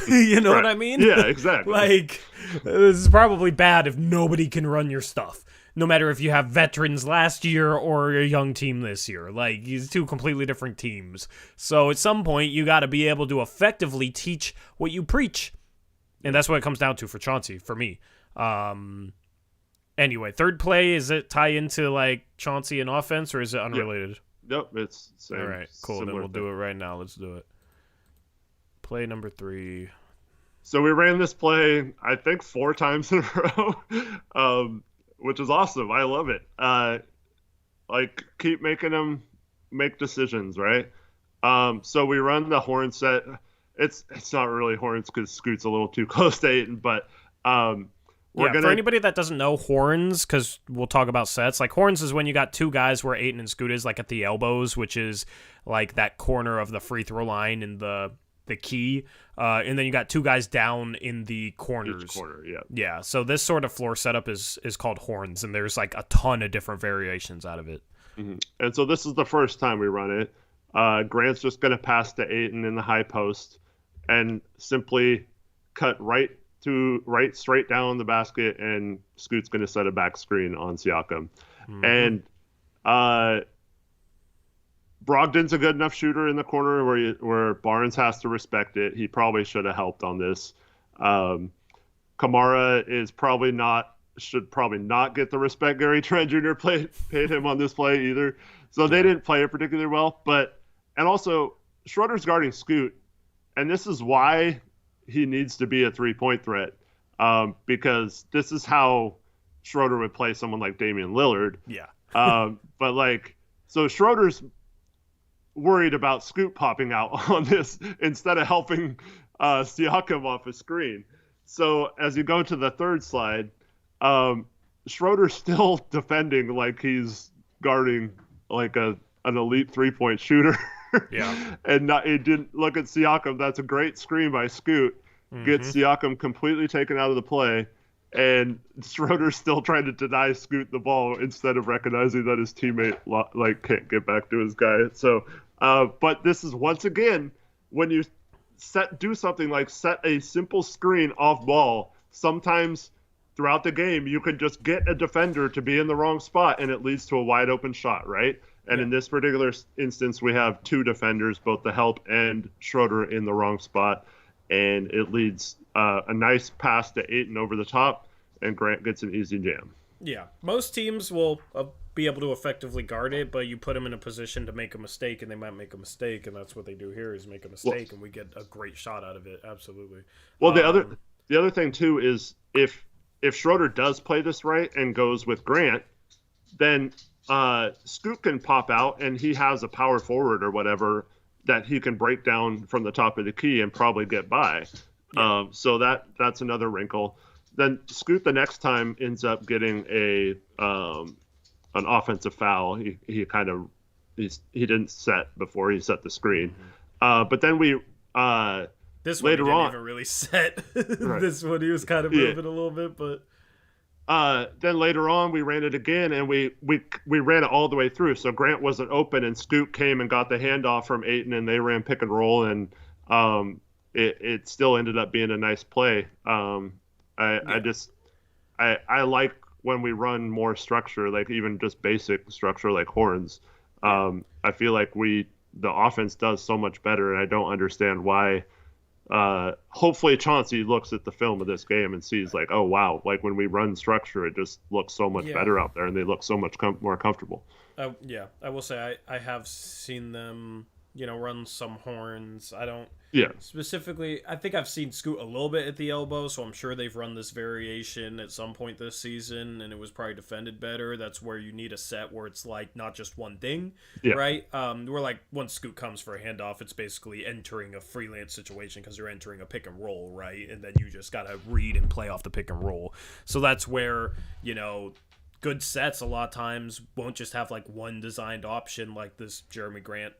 You know what I mean? Yeah, exactly. Like, this is probably bad if nobody can run your stuff. No matter if you have veterans last year or a young team this year. Like, it's two completely different teams. So at some point, you got to be able to effectively teach what you preach. And that's what it comes down to for Chauncey, for me. Anyway, third play, is it tie into, like, Chauncey and offense, or is it unrelated? Nope, it's same. All right, cool. Then we'll do it right now. Let's do it. Play number 3. So we ran this play, I think, 4 times in a row, which is awesome. I love it. Like, keep making them make decisions, right? So we run the horn set. It's not really horns because Scoot's a little too close to Ayton, but for anybody that doesn't know horns, because we'll talk about sets, like horns is when you got two guys where Ayton and Scoot is like at the elbows, which is like that corner of the free throw line in the key, and then you got two guys down in the corners. Each corner, yeah. Yeah, so this sort of floor setup is called horns, and there's like a ton of different variations out of it. Mm-hmm. And so this is the first time we run it. Grant's just going to pass to Ayton in the high post and simply cut straight down the basket, and Scoot's going to set a back screen on Siakam. Mm-hmm. And Brogdon's a good enough shooter in the corner where Barnes has to respect it. He probably should have helped on this. Kamara should probably not get the respect Gary Trent Jr. paid him on this play either. So they didn't play it particularly well. And also, Schroeder's guarding Scoot, and this is why he needs to be a three-point threat, because this is how Schroeder would play someone like Damian Lillard. Yeah. So Schroeder's worried about Scoot popping out on this instead of helping Siakam off a screen. So as you go to the third slide, Schroeder's still defending like he's guarding like an elite three-point shooter. Yeah. And he didn't look at Siakam. That's a great screen by Scoot. Mm-hmm. Gets Siakam completely taken out of the play, and Schroeder's still trying to deny Scoot the ball instead of recognizing that his teammate can't get back to his guy. So, but this is once again when you do something like set a simple screen off ball. Sometimes throughout the game you can just get a defender to be in the wrong spot, and it leads to a wide open shot, right? And in this particular instance, we have two defenders, both the help and Schroeder, in the wrong spot. And it leads a nice pass to Ayton over the top, and Grant gets an easy jam. Yeah. Most teams will be able to effectively guard it, but you put them in a position to make a mistake, and they might make a mistake, and that's what they do here is make a mistake, and we get a great shot out of it. Absolutely. Well, the other thing, too, is if Schroeder does play this right and goes with Grant, then Scoot can pop out, and he has a power forward or whatever that he can break down from the top of the key and probably get by. Yeah. So that's another wrinkle. Then Scoot the next time ends up getting an offensive foul. He didn't set before he set the screen. But then we this one later he didn't even really set. Right. This one he was kind of moving a little bit, but then later on we ran it again, and we ran it all the way through. So Grant wasn't open, and Scoot came and got the handoff from Ayton, and they ran pick and roll, and it still ended up being a nice play. I like when we run more structure, like even just basic structure like horns. I feel like the offense does so much better, and I don't understand why. Hopefully Chauncey looks at the film of this game and sees like, oh wow, like when we run structure, it just looks so much better out there, and they look so much more comfortable. Yeah, I will say I have seen them, run some horns. I don't specifically. I think I've seen Scoot a little bit at the elbow, so I'm sure they've run this variation at some point this season, and it was probably defended better. That's where you need a set where it's like not just one thing, right? Where like once Scoot comes for a handoff, it's basically entering a freelance situation because you're entering a pick and roll, right? And then you just gotta read and play off the pick and roll. So that's where good sets a lot of times won't just have like one designed option like this Jeremy Grant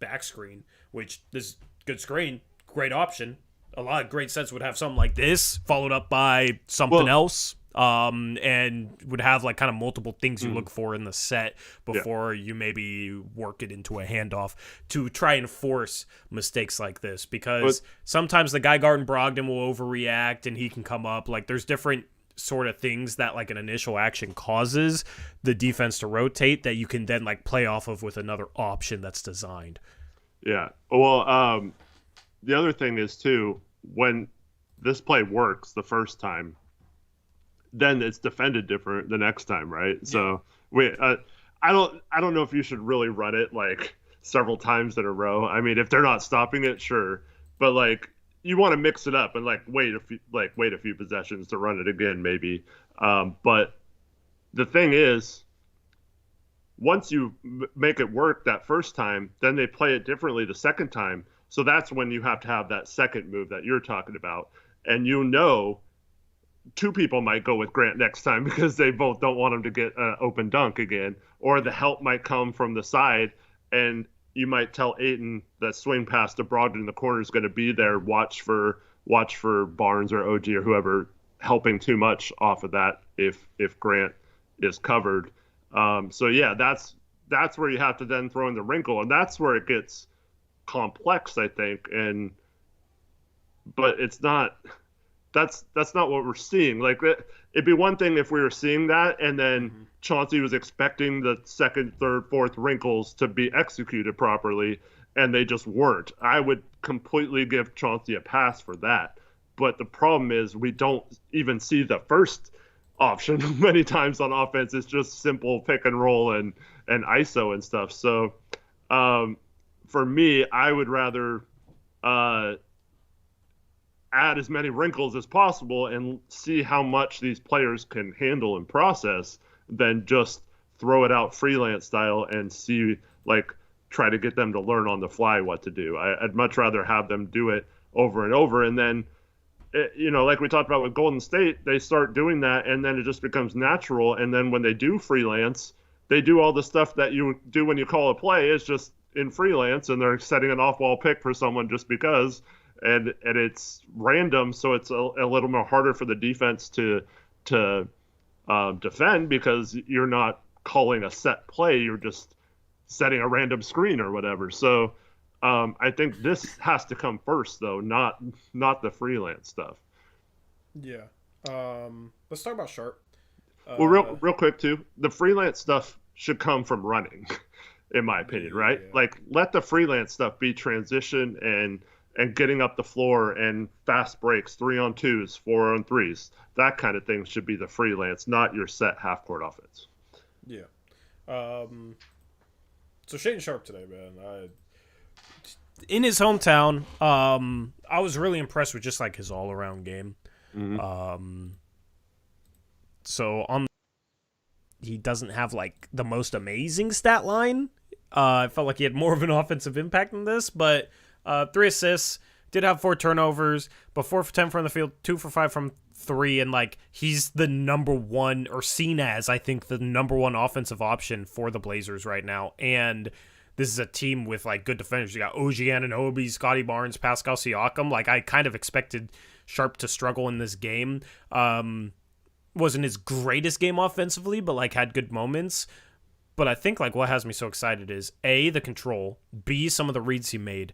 back screen, which this good screen, great option. A lot of great sets would have something like this followed up by something else, and would have like kind of multiple things you look for in the set before you maybe work it into a handoff to try and force mistakes like this, because sometimes the guy guarding Brogdon will overreact and he can come up. Like there's different sort of things that like an initial action causes the defense to rotate that you can then like play off of with another option that's designed. Yeah. Well, the other thing is too, when this play works the first time, then it's defended different the next time, right? Yeah. So I don't know if you should really run it like several times in a row. I mean, if they're not stopping it, sure, but like you want to mix it up and like wait a few possessions to run it again, maybe. But the thing is, once you make it work that first time, then they play it differently the second time. So that's when you have to have that second move that you're talking about. And two people might go with Grant next time because they both don't want him to get an open dunk again. Or the help might come from the side, and you might tell Ayton that swing pass to Brogdon in the corner is going to be there. Watch for Barnes or OG or whoever helping too much off of that if Grant is covered. So yeah, that's where you have to then throw in the wrinkle, and that's where it gets complex, I think. But it's not. That's not what we're seeing. Like it'd be one thing if we were seeing that, and then Chauncey was expecting the second, third, fourth wrinkles to be executed properly, and they just weren't. I would completely give Chauncey a pass for that. But the problem is we don't even see the first option many times on offense. It's just simple pick and roll and ISO and stuff. So for me, I would rather add as many wrinkles as possible and see how much these players can handle and process than just throw it out freelance style and see, like, try to get them to learn on the fly what to do. I'd much rather have them do it over and over. And then, like we talked about with Golden State, they start doing that and then it just becomes natural. And then when they do freelance, they do all the stuff that you do when you call a play. It's just in freelance, and they're setting an off-ball pick for someone just because. And it's random, so it's a little more harder for the defense to defend because you're not calling a set play. You're just setting a random screen or whatever. So I think this has to come first, though, not the freelance stuff. Yeah. Let's talk about Sharpe. Well, real quick, too. The freelance stuff should come from running, in my opinion, right? Yeah. Like, let the freelance stuff be transition and getting up the floor and fast breaks, 3-on-2s, 4-on-3s. That kind of thing should be the freelance, not your set half-court offense. Yeah. So Shaedon Sharpe today, man. In his hometown, I was really impressed with just like his all-around game. Mm-hmm. He doesn't have like the most amazing stat line. I felt like he had more of an offensive impact than this, but 3 assists, did have 4 turnovers, but 4 for 10 from the field, 2 for 5 from 3, and like he's the number one, or seen as, I think, the number one offensive option for the Blazers right now. And this is a team with like good defenders. You got OG Anunoby, Scotty Barnes, Pascal Siakam. Like I kind of expected Sharpe to struggle in this game. wasn't his greatest game offensively, but like had good moments. But I think like what has me so excited is A, the control, B, some of the reads he made,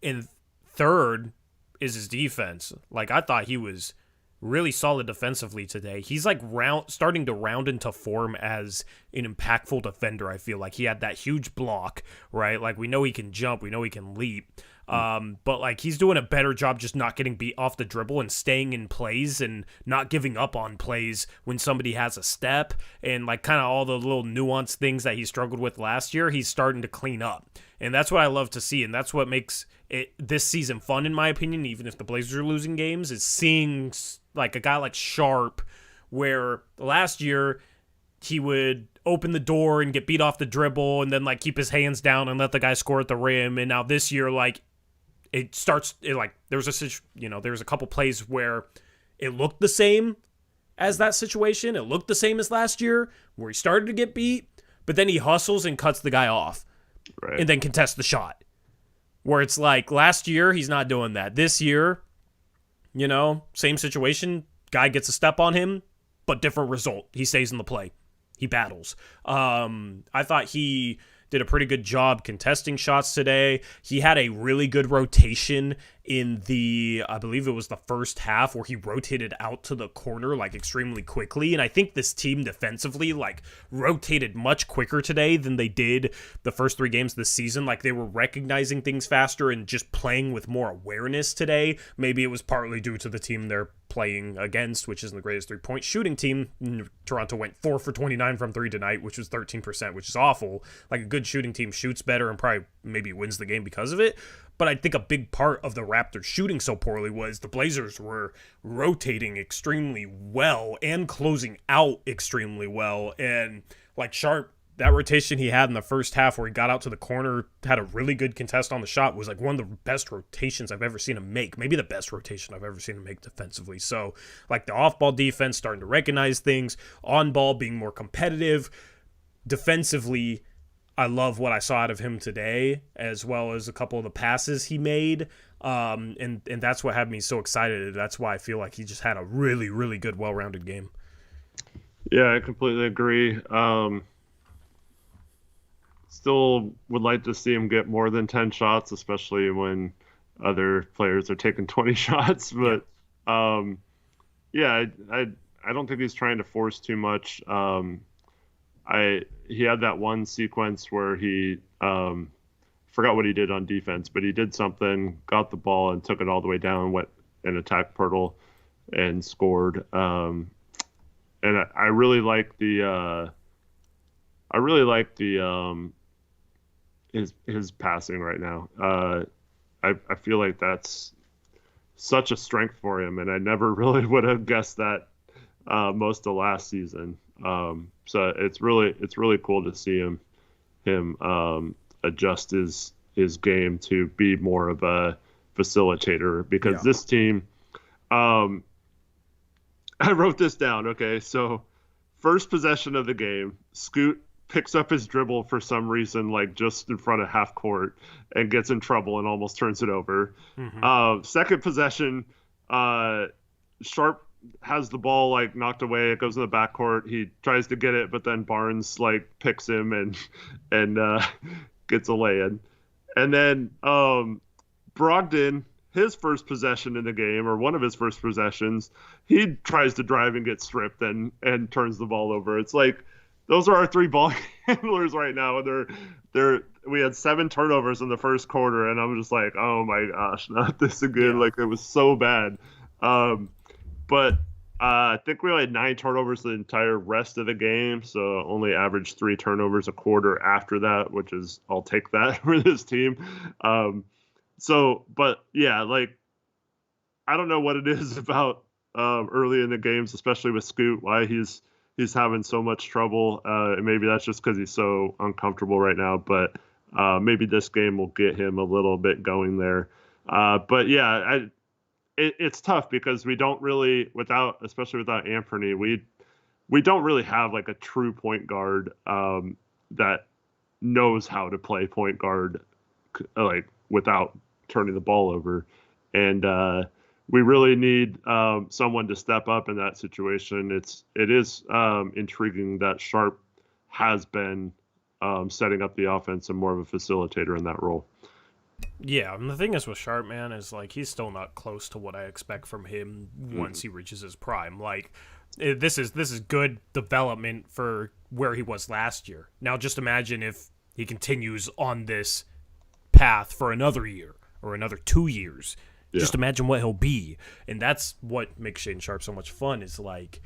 and third is his defense. Like I thought he was really solid defensively today. He's like starting to round into form as an impactful defender. I feel like he had that huge block, right? Like we know he can jump, we know he can leap. But like he's doing a better job just not getting beat off the dribble and staying in plays and not giving up on plays when somebody has a step, and like kind of all the little nuanced things that he struggled with last year, he's starting to clean up. And that's what I love to see, and that's what makes it this season fun, in my opinion, even if the Blazers are losing games, is seeing like a guy like Sharpe, where last year he would open the door and get beat off the dribble and then like keep his hands down and let the guy score at the rim. And now this year, like there was a couple plays where it looked the same as that situation. It looked the same as last year where he started to get beat, but then he hustles and cuts the guy off, right, and then contests the shot. Where it's like last year, he's not doing that. This year, same situation. Guy gets a step on him, but different result. He stays in the play. He battles. I thought he did a pretty good job contesting shots today. He had a really good rotation in I believe it was the first half, where he rotated out to the corner like extremely quickly. And I think this team defensively like rotated much quicker today than they did the first 3 games this season. Like they were recognizing things faster and just playing with more awareness today. Maybe it was partly due to the team they're playing against, which isn't the greatest 3-point shooting team. Toronto went 4 for 29 from 3 tonight, which was 13%, which is awful. Like a good shooting team shoots better and probably maybe wins the game because of it. But I think a big part of the Raptors shooting so poorly was the Blazers were rotating extremely well and closing out extremely well. And like Sharpe, that rotation he had in the first half where he got out to the corner, had a really good contest on the shot, was like one of the best rotations I've ever seen him make. Maybe the best rotation I've ever seen him make defensively. So like the off-ball defense starting to recognize things, on-ball being more competitive, defensively I love what I saw out of him today, as well as a couple of the passes he made. And that's what had me so excited. That's why I feel like he just had a really, really good, well-rounded game. Yeah, I completely agree. Still would like to see him get more than 10 shots, especially when other players are taking 20 shots. But yeah, I don't think he's trying to force too much. He had that one sequence where he forgot what he did on defense, but he did something, got the ball and took it all the way down, went and attacked Pirtle and scored. And I really like his passing right now. I feel like that's such a strength for him, and I never really would have guessed that most of last season. So it's really cool to see him adjust his game to be more of a facilitator, because this team, I wrote this down. Okay, so first possession of the game, Scoot picks up his dribble for some reason, like just in front of half court, and gets in trouble and almost turns it over. Mm-hmm. Second possession, Sharpe has the ball like knocked away. It goes in the backcourt. He tries to get it, but then Barnes like picks him and gets a lay-in. And then Brogdon, his first possession in the game, or one of his first possessions, he tries to drive and get stripped and turns the ball over. It's like those are our 3 ball handlers right now. We had 7 turnovers in the first quarter, and I'm just like, oh my gosh, not this again. Yeah. Like it was so bad. But I think we only had 9 turnovers the entire rest of the game, so only averaged 3 turnovers a quarter after that, which is, I'll take that for this team. But yeah, like I don't know what it is about early in the games, especially with Scoot, why he's having so much trouble. And maybe that's just because he's so uncomfortable right now. But maybe this game will get him a little bit going there. But yeah, it's tough because we don't really, especially without Anthony, we don't really have like a true point guard that knows how to play point guard like without turning the ball over. And we really need someone to step up in that situation. It is intriguing that Sharpe has been setting up the offense and more of a facilitator in that role. Yeah, and the thing is with Sharpe, man, is like he's still not close to what I expect from him once he reaches his prime. Like this is good development for where he was last year. Now just imagine if he continues on this path for another year or another 2 years. Yeah. Just imagine what he'll be. And that's what makes Shaedon Sharpe so much fun is like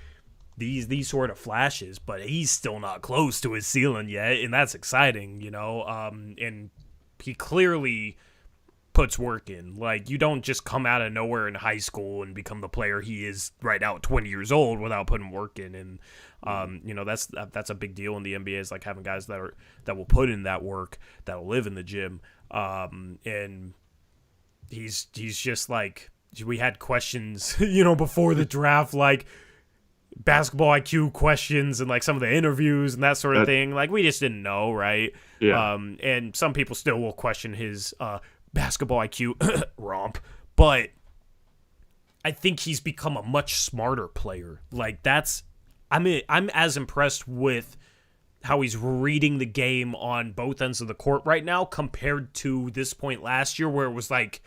these sort of flashes, but he's still not close to his ceiling yet, and that's exciting, you know. And he clearly puts work in. Like, you don't just come out of nowhere in high school and become the player he is right now at 20 years old without putting work in. And you know, that's a big deal in the NBA, is like having guys that will put in that work, that will live in the gym. And he's just like, we had questions, you know, before the draft, like basketball IQ questions and like some of the interviews and that sort of thing. Like, we just didn't know, right? Yeah. And some people still will question his basketball IQ romp, but I think he's become a much smarter player. Like, I'm as impressed with how he's reading the game on both ends of the court right now compared to this point last year, where it was like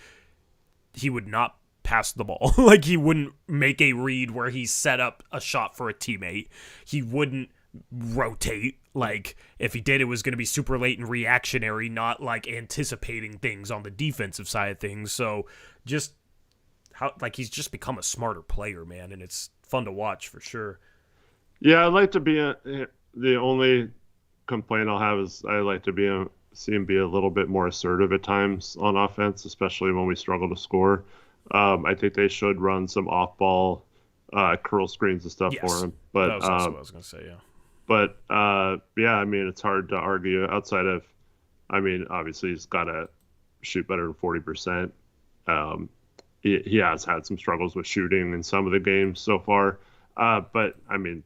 he would not pass the ball. Like, he wouldn't make a read where he set up a shot for a teammate. He wouldn't rotate. Like, if he did, it was going to be super late and reactionary, not like anticipating things on the defensive side of things. So just how, like, he's just become a smarter player, man, and it's fun to watch for sure. Yeah, I'd like to be the only complaint I'll have is I like to see him be a little bit more assertive at times on offense, especially when we struggle to score. I think they should run some off-ball curl screens and stuff for him. But that was also what I was going to say, yeah. But, yeah, I mean, it's hard to argue outside of, I mean, obviously he's got to shoot better than 40%. He has had some struggles with shooting in some of the games so far. But, I mean,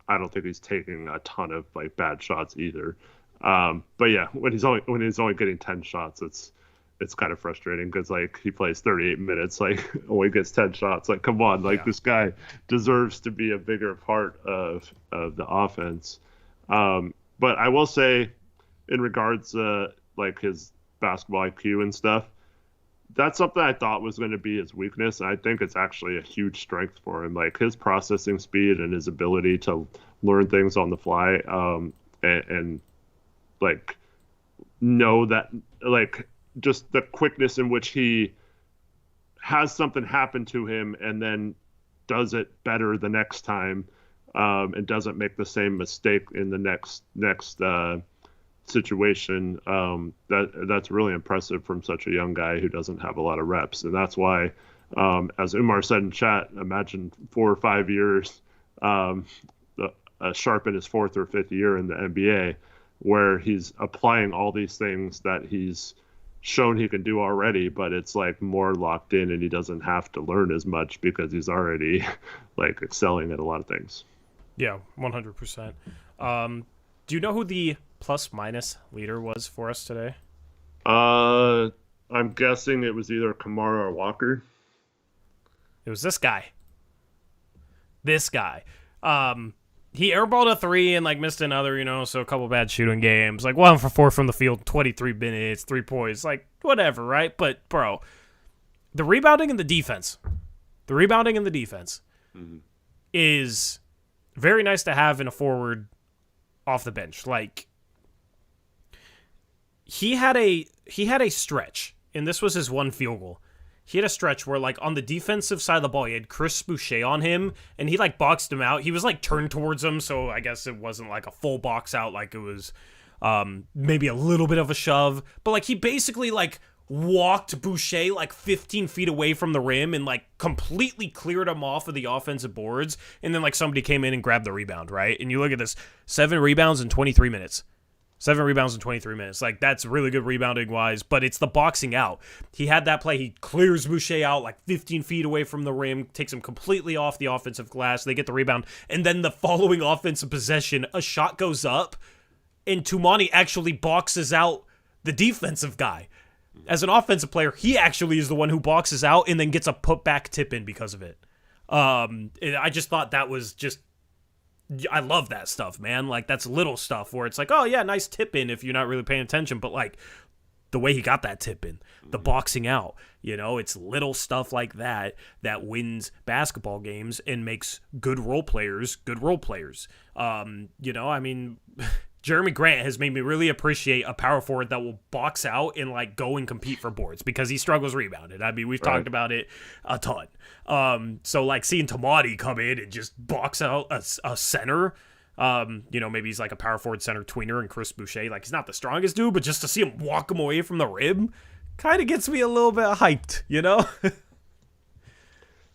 I don't think he's taking a ton of, like, bad shots either. But, yeah, when he's only getting 10 shots, it's kind of frustrating because, like, he plays 38 minutes, like, only gets 10 shots. Like, come on, like, this guy deserves to be a bigger part of the offense. But I will say, in regards to, like, his basketball IQ and stuff, that's something I thought was going to be his weakness, and I think it's actually a huge strength for him. Like, his processing speed and his ability to learn things on the fly, and like, know that, like, just the quickness in which he has something happen to him and then does it better the next time, and doesn't make the same mistake in the next situation. That's really impressive from such a young guy who doesn't have a lot of reps. And that's why, as Umar said in chat, imagine 4 or 5 years, Sharpe in his 4th or 5th year in the NBA, where he's applying all these things that he's shown he can do already, but it's like more locked in and he doesn't have to learn as much because he's already like excelling at a lot of things. Yeah, 100%. Do you know who the plus-minus leader was for us today? I'm guessing it was either Kamara or Walker. It was this guy. He airballed a 3 and, like, missed another, you know, so a couple bad shooting games. Like, 1 for 4 from the field, 23 minutes, 3 points. Like, whatever, right? But, bro, the rebounding and the defense is very nice to have in a forward off the bench. Like, he had a stretch, and this was his one field goal. He had a stretch where, like, on the defensive side of the ball, he had Chris Boucher on him, and he, like, boxed him out. He was, like, turned towards him, so I guess it wasn't, like, a full box out. Like, it was maybe a little bit of a shove. But, like, he basically, like, walked Boucher, like, 15 feet away from the rim and, like, completely cleared him off of the offensive boards. And then, like, somebody came in and grabbed the rebound, right? And you look at this, 7 rebounds in 23 minutes. 7 rebounds in 23 minutes. Like, that's really good rebounding-wise, but it's the boxing out. He had that play. He clears Boucher out, like, 15 feet away from the rim, takes him completely off the offensive glass. They get the rebound, and then the following offensive possession, a shot goes up, and Tumani actually boxes out the defensive guy. as an offensive player, he actually is the one who boxes out and then gets a putback tip in because of it. I just thought that was just, I love that stuff, man. Like, that's little stuff where it's like, oh yeah, nice tip in if you're not really paying attention, but like the way he got that tip in, the boxing out, it's little stuff like that wins basketball games and makes good role players good role players. I mean, Jeremy Grant has made me really appreciate a power forward that will box out and like go and compete for boards because he struggles rebounded. I mean, we've talked about it a ton. So like seeing Tamati come in and just box out a center, maybe he's like a power forward center tweener and Chris Boucher. Like, he's not the strongest dude, but just to see him walk him away from the rim kind of gets me a little bit hyped,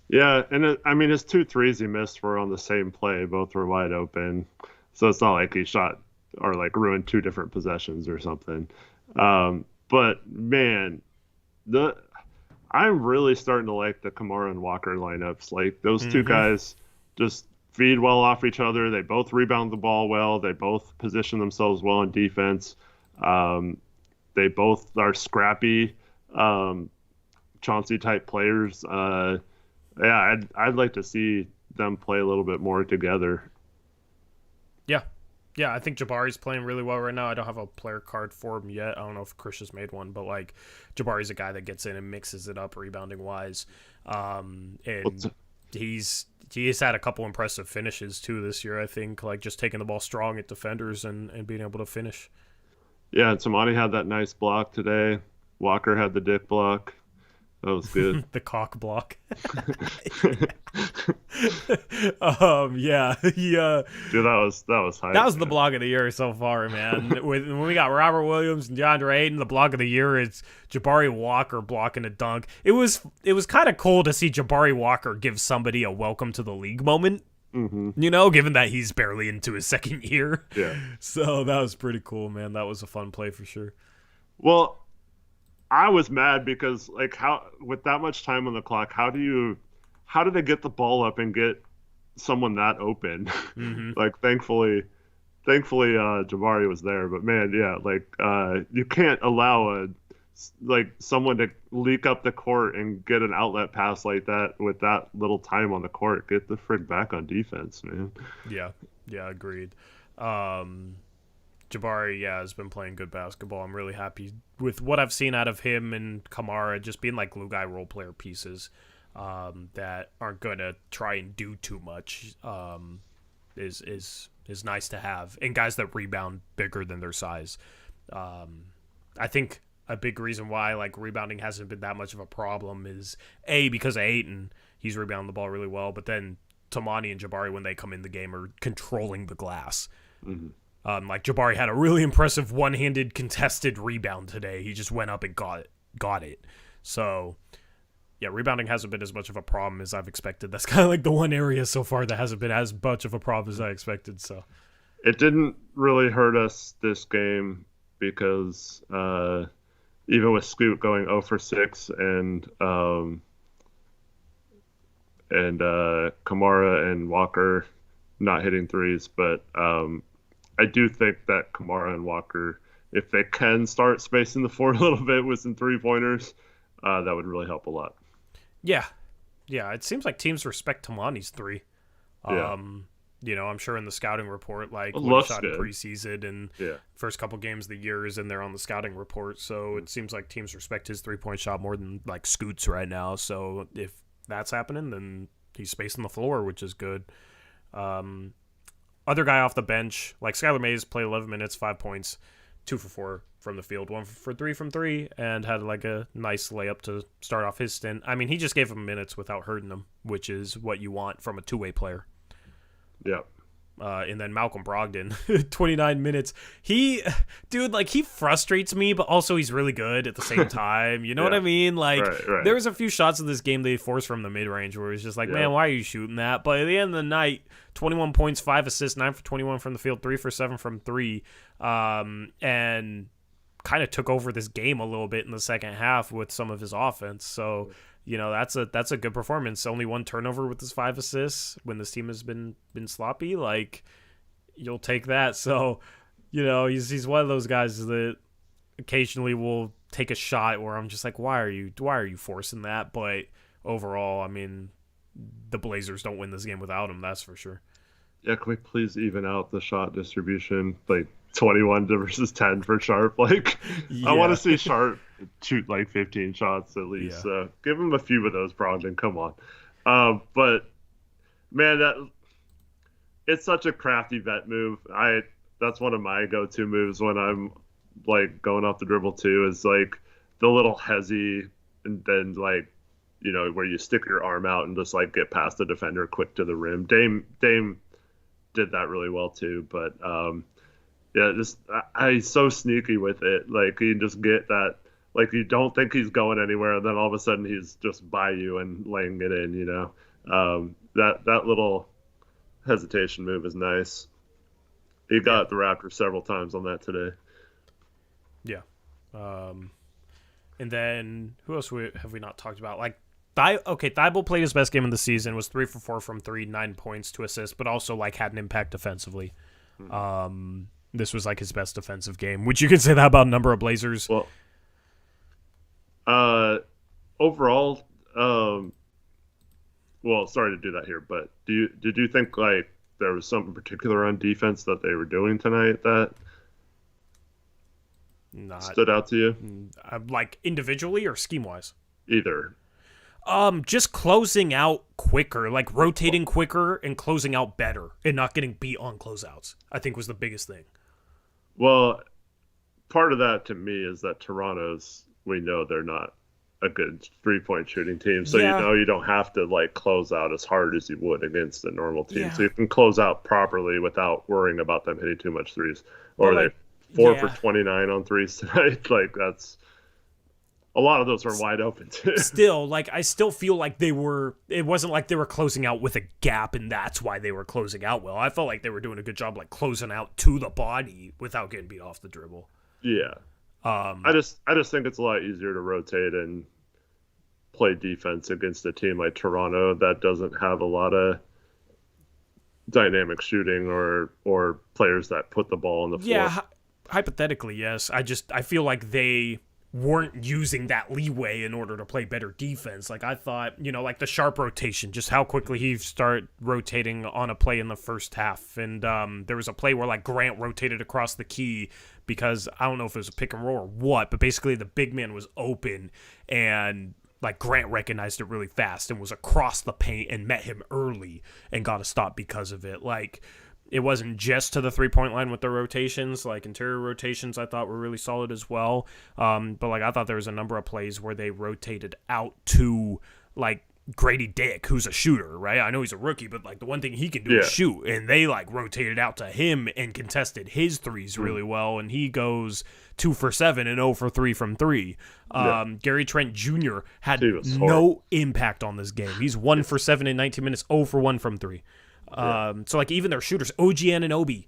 Yeah, and his 2 threes he missed were on the same play. Both were wide open. So it's not like he shot or like ruined 2 different possessions or something. But man, I'm really starting to like the Kamara and Walker lineups. Like, those 2 guys just feed well off each other. They both rebound the ball well. They both position themselves well in defense. They both are scrappy, Chauncey type players. I'd like to see them play a little bit more together. Yeah, I think Jabari's playing really well right now. I don't have a player card for him yet. I don't know if Chris has made one, but like, Jabari's a guy that gets in and mixes it up rebounding wise. And he's had a couple impressive finishes too this year, I think, like just taking the ball strong at defenders and being able to finish. Yeah, and Tamati had that nice block today. Walker had the dick block. That was good. The cock block. Yeah. Dude, that was hype. That was the block of the year so far, man. When we got Robert Williams and Deandre Ayton, the block of the year is Jabari Walker blocking a dunk. It was kind of cool to see Jabari Walker give somebody a welcome to the league moment. Given that he's barely into his second year. Yeah. So that was pretty cool, man. That was a fun play for sure. Well, I was mad because, like, how with that much time on the clock, how do they get the ball up and get someone that open? Like, thankfully, Jabari was there. But man, yeah, like, you can't allow someone to leak up the court and get an outlet pass like that with that little time on the court. Get the frick back on defense, man. Yeah, agreed. Jabari, has been playing good basketball. I'm really happy with what I've seen out of him and Kamara just being like glue guy role player pieces that aren't going to try and do too much. Is nice to have, and guys that rebound bigger than their size. I think a big reason why like rebounding hasn't been that much of a problem is because of Ayton. He's rebounding the ball really well, but then Tamani and Jabari, when they come in the game, are controlling the glass. Like Jabari had a really impressive one-handed contested rebound today. He just went up and got it. So, yeah, rebounding hasn't been as much of a problem as I've expected. That's kind of like the one area so far that hasn't been as much of a problem as I expected. So, it didn't really hurt us this game because even with Scoot going 0 for 6 and Kamara and Walker not hitting threes, but I do think that Kamara and Walker, if they can start spacing the floor a little bit with some 3-pointers, that would really help a lot. Yeah. It seems like teams respect Tamani's 3. I'm sure in the scouting report, like when he shot in preseason and first couple games of the year is in there on the scouting report. So it seems like teams respect his 3-point shot more than like Scoot's right now. So if that's happening, then he's spacing the floor, which is good. Other guy off the bench, like Skylar Mays, played 11 minutes, 5 points, 2 for 4 from the field, 1 for 3 from 3, and had like a nice layup to start off his stint. I mean, he just gave him minutes without hurting them, which is what you want from a two-way player. Yeah. And then Malcolm Brogdon, 29 minutes. He frustrates me, but also he's really good at the same time. You know what I mean? Like, right. There was a few shots in this game they forced from the mid-range where it's just like, man, why are you shooting that? But at the end of the night, 21 points, 5 assists, 9 for 21 from the field, 3 for 7 from 3, and kind of took over this game a little bit in the second half with some of his offense. So, that's a good performance. Only 1 turnover with his 5 assists when this team has been sloppy. Like, you'll take that. So, he's one of those guys that occasionally will take a shot where I'm just like, why are you forcing that? But overall, I mean, the Blazers don't win this game without him, that's for sure. Yeah, can we please even out the shot distribution? Like 21 versus 10 for Sharpe. Like, I want to see Sharpe shoot like 15 shots at least. Yeah. So give him a few of those, Brogdon. Come on. But man, it's such a crafty vet move. That's one of my go-to moves when I'm like going off the dribble too. Is like the little hezzy, and then like, you know, where you stick your arm out and just like get past the defender quick to the rim. Dame did that really well too. But yeah, he's so sneaky with it. Like you just get that. Like you don't think he's going anywhere, and then all of a sudden he's just by you and laying it in. You know, that little hesitation move is nice. He got the Raptors several times on that today. Yeah. And then who else have we not talked about? Like, Thibault played his best game of the season, was 3 for 4 from 3, 9 points, 2 assists, but also like had an impact defensively. This was like his best defensive game. Would you can say that about a number of Blazers? Well, overall, well, sorry to do that here, but did you think like there was something particular on defense that they were doing tonight that stood out to you? Like individually or scheme wise? Either. Just closing out quicker, like rotating quicker and closing out better, and not getting beat on closeouts, I think was the biggest thing. Well, part of that to me is that we know they're not a good 3-point shooting team, so Yeah. you know you don't have to like close out as hard as you would against a normal team. Yeah. So you can close out properly without worrying about them hitting too much threes. Or Well, like, they 4 yeah. for 29 on threes tonight. Like that's a lot of those are wide open too. Still, like, I still feel like it wasn't like they were closing out with a gap and that's why they were closing out well. I felt like they were doing a good job like closing out to the body without getting beat off the dribble. Yeah. I just think it's a lot easier to rotate and play defense against a team like Toronto that doesn't have a lot of dynamic shooting or players that put the ball on the floor. Yeah, hypothetically, yes. I feel like they weren't using that leeway in order to play better defense. Like I thought, you know, like the Sharpe rotation, just how quickly he started rotating on a play in the first half. And there was a play where like Grant rotated across the key because I don't know if it was a pick and roll or what, but basically the big man was open and like Grant recognized it really fast and was across the paint and met him early and got a stop because of it. Like it wasn't just to the 3-point line with the rotations, like interior rotations I thought were really solid as well. But like I thought there was a number of plays where they rotated out to like Grady Dick, who's a shooter, right? I know he's a rookie, but like the one thing he can do is shoot. And they like rotated out to him and contested his threes really well. And he goes 2 for 7 and 0 for 3 from 3. Gary Trent Jr. had no impact on this game. He's 1 for 7 in 19 minutes, 0 for 1 from 3. So like even their shooters, OG Anunoby,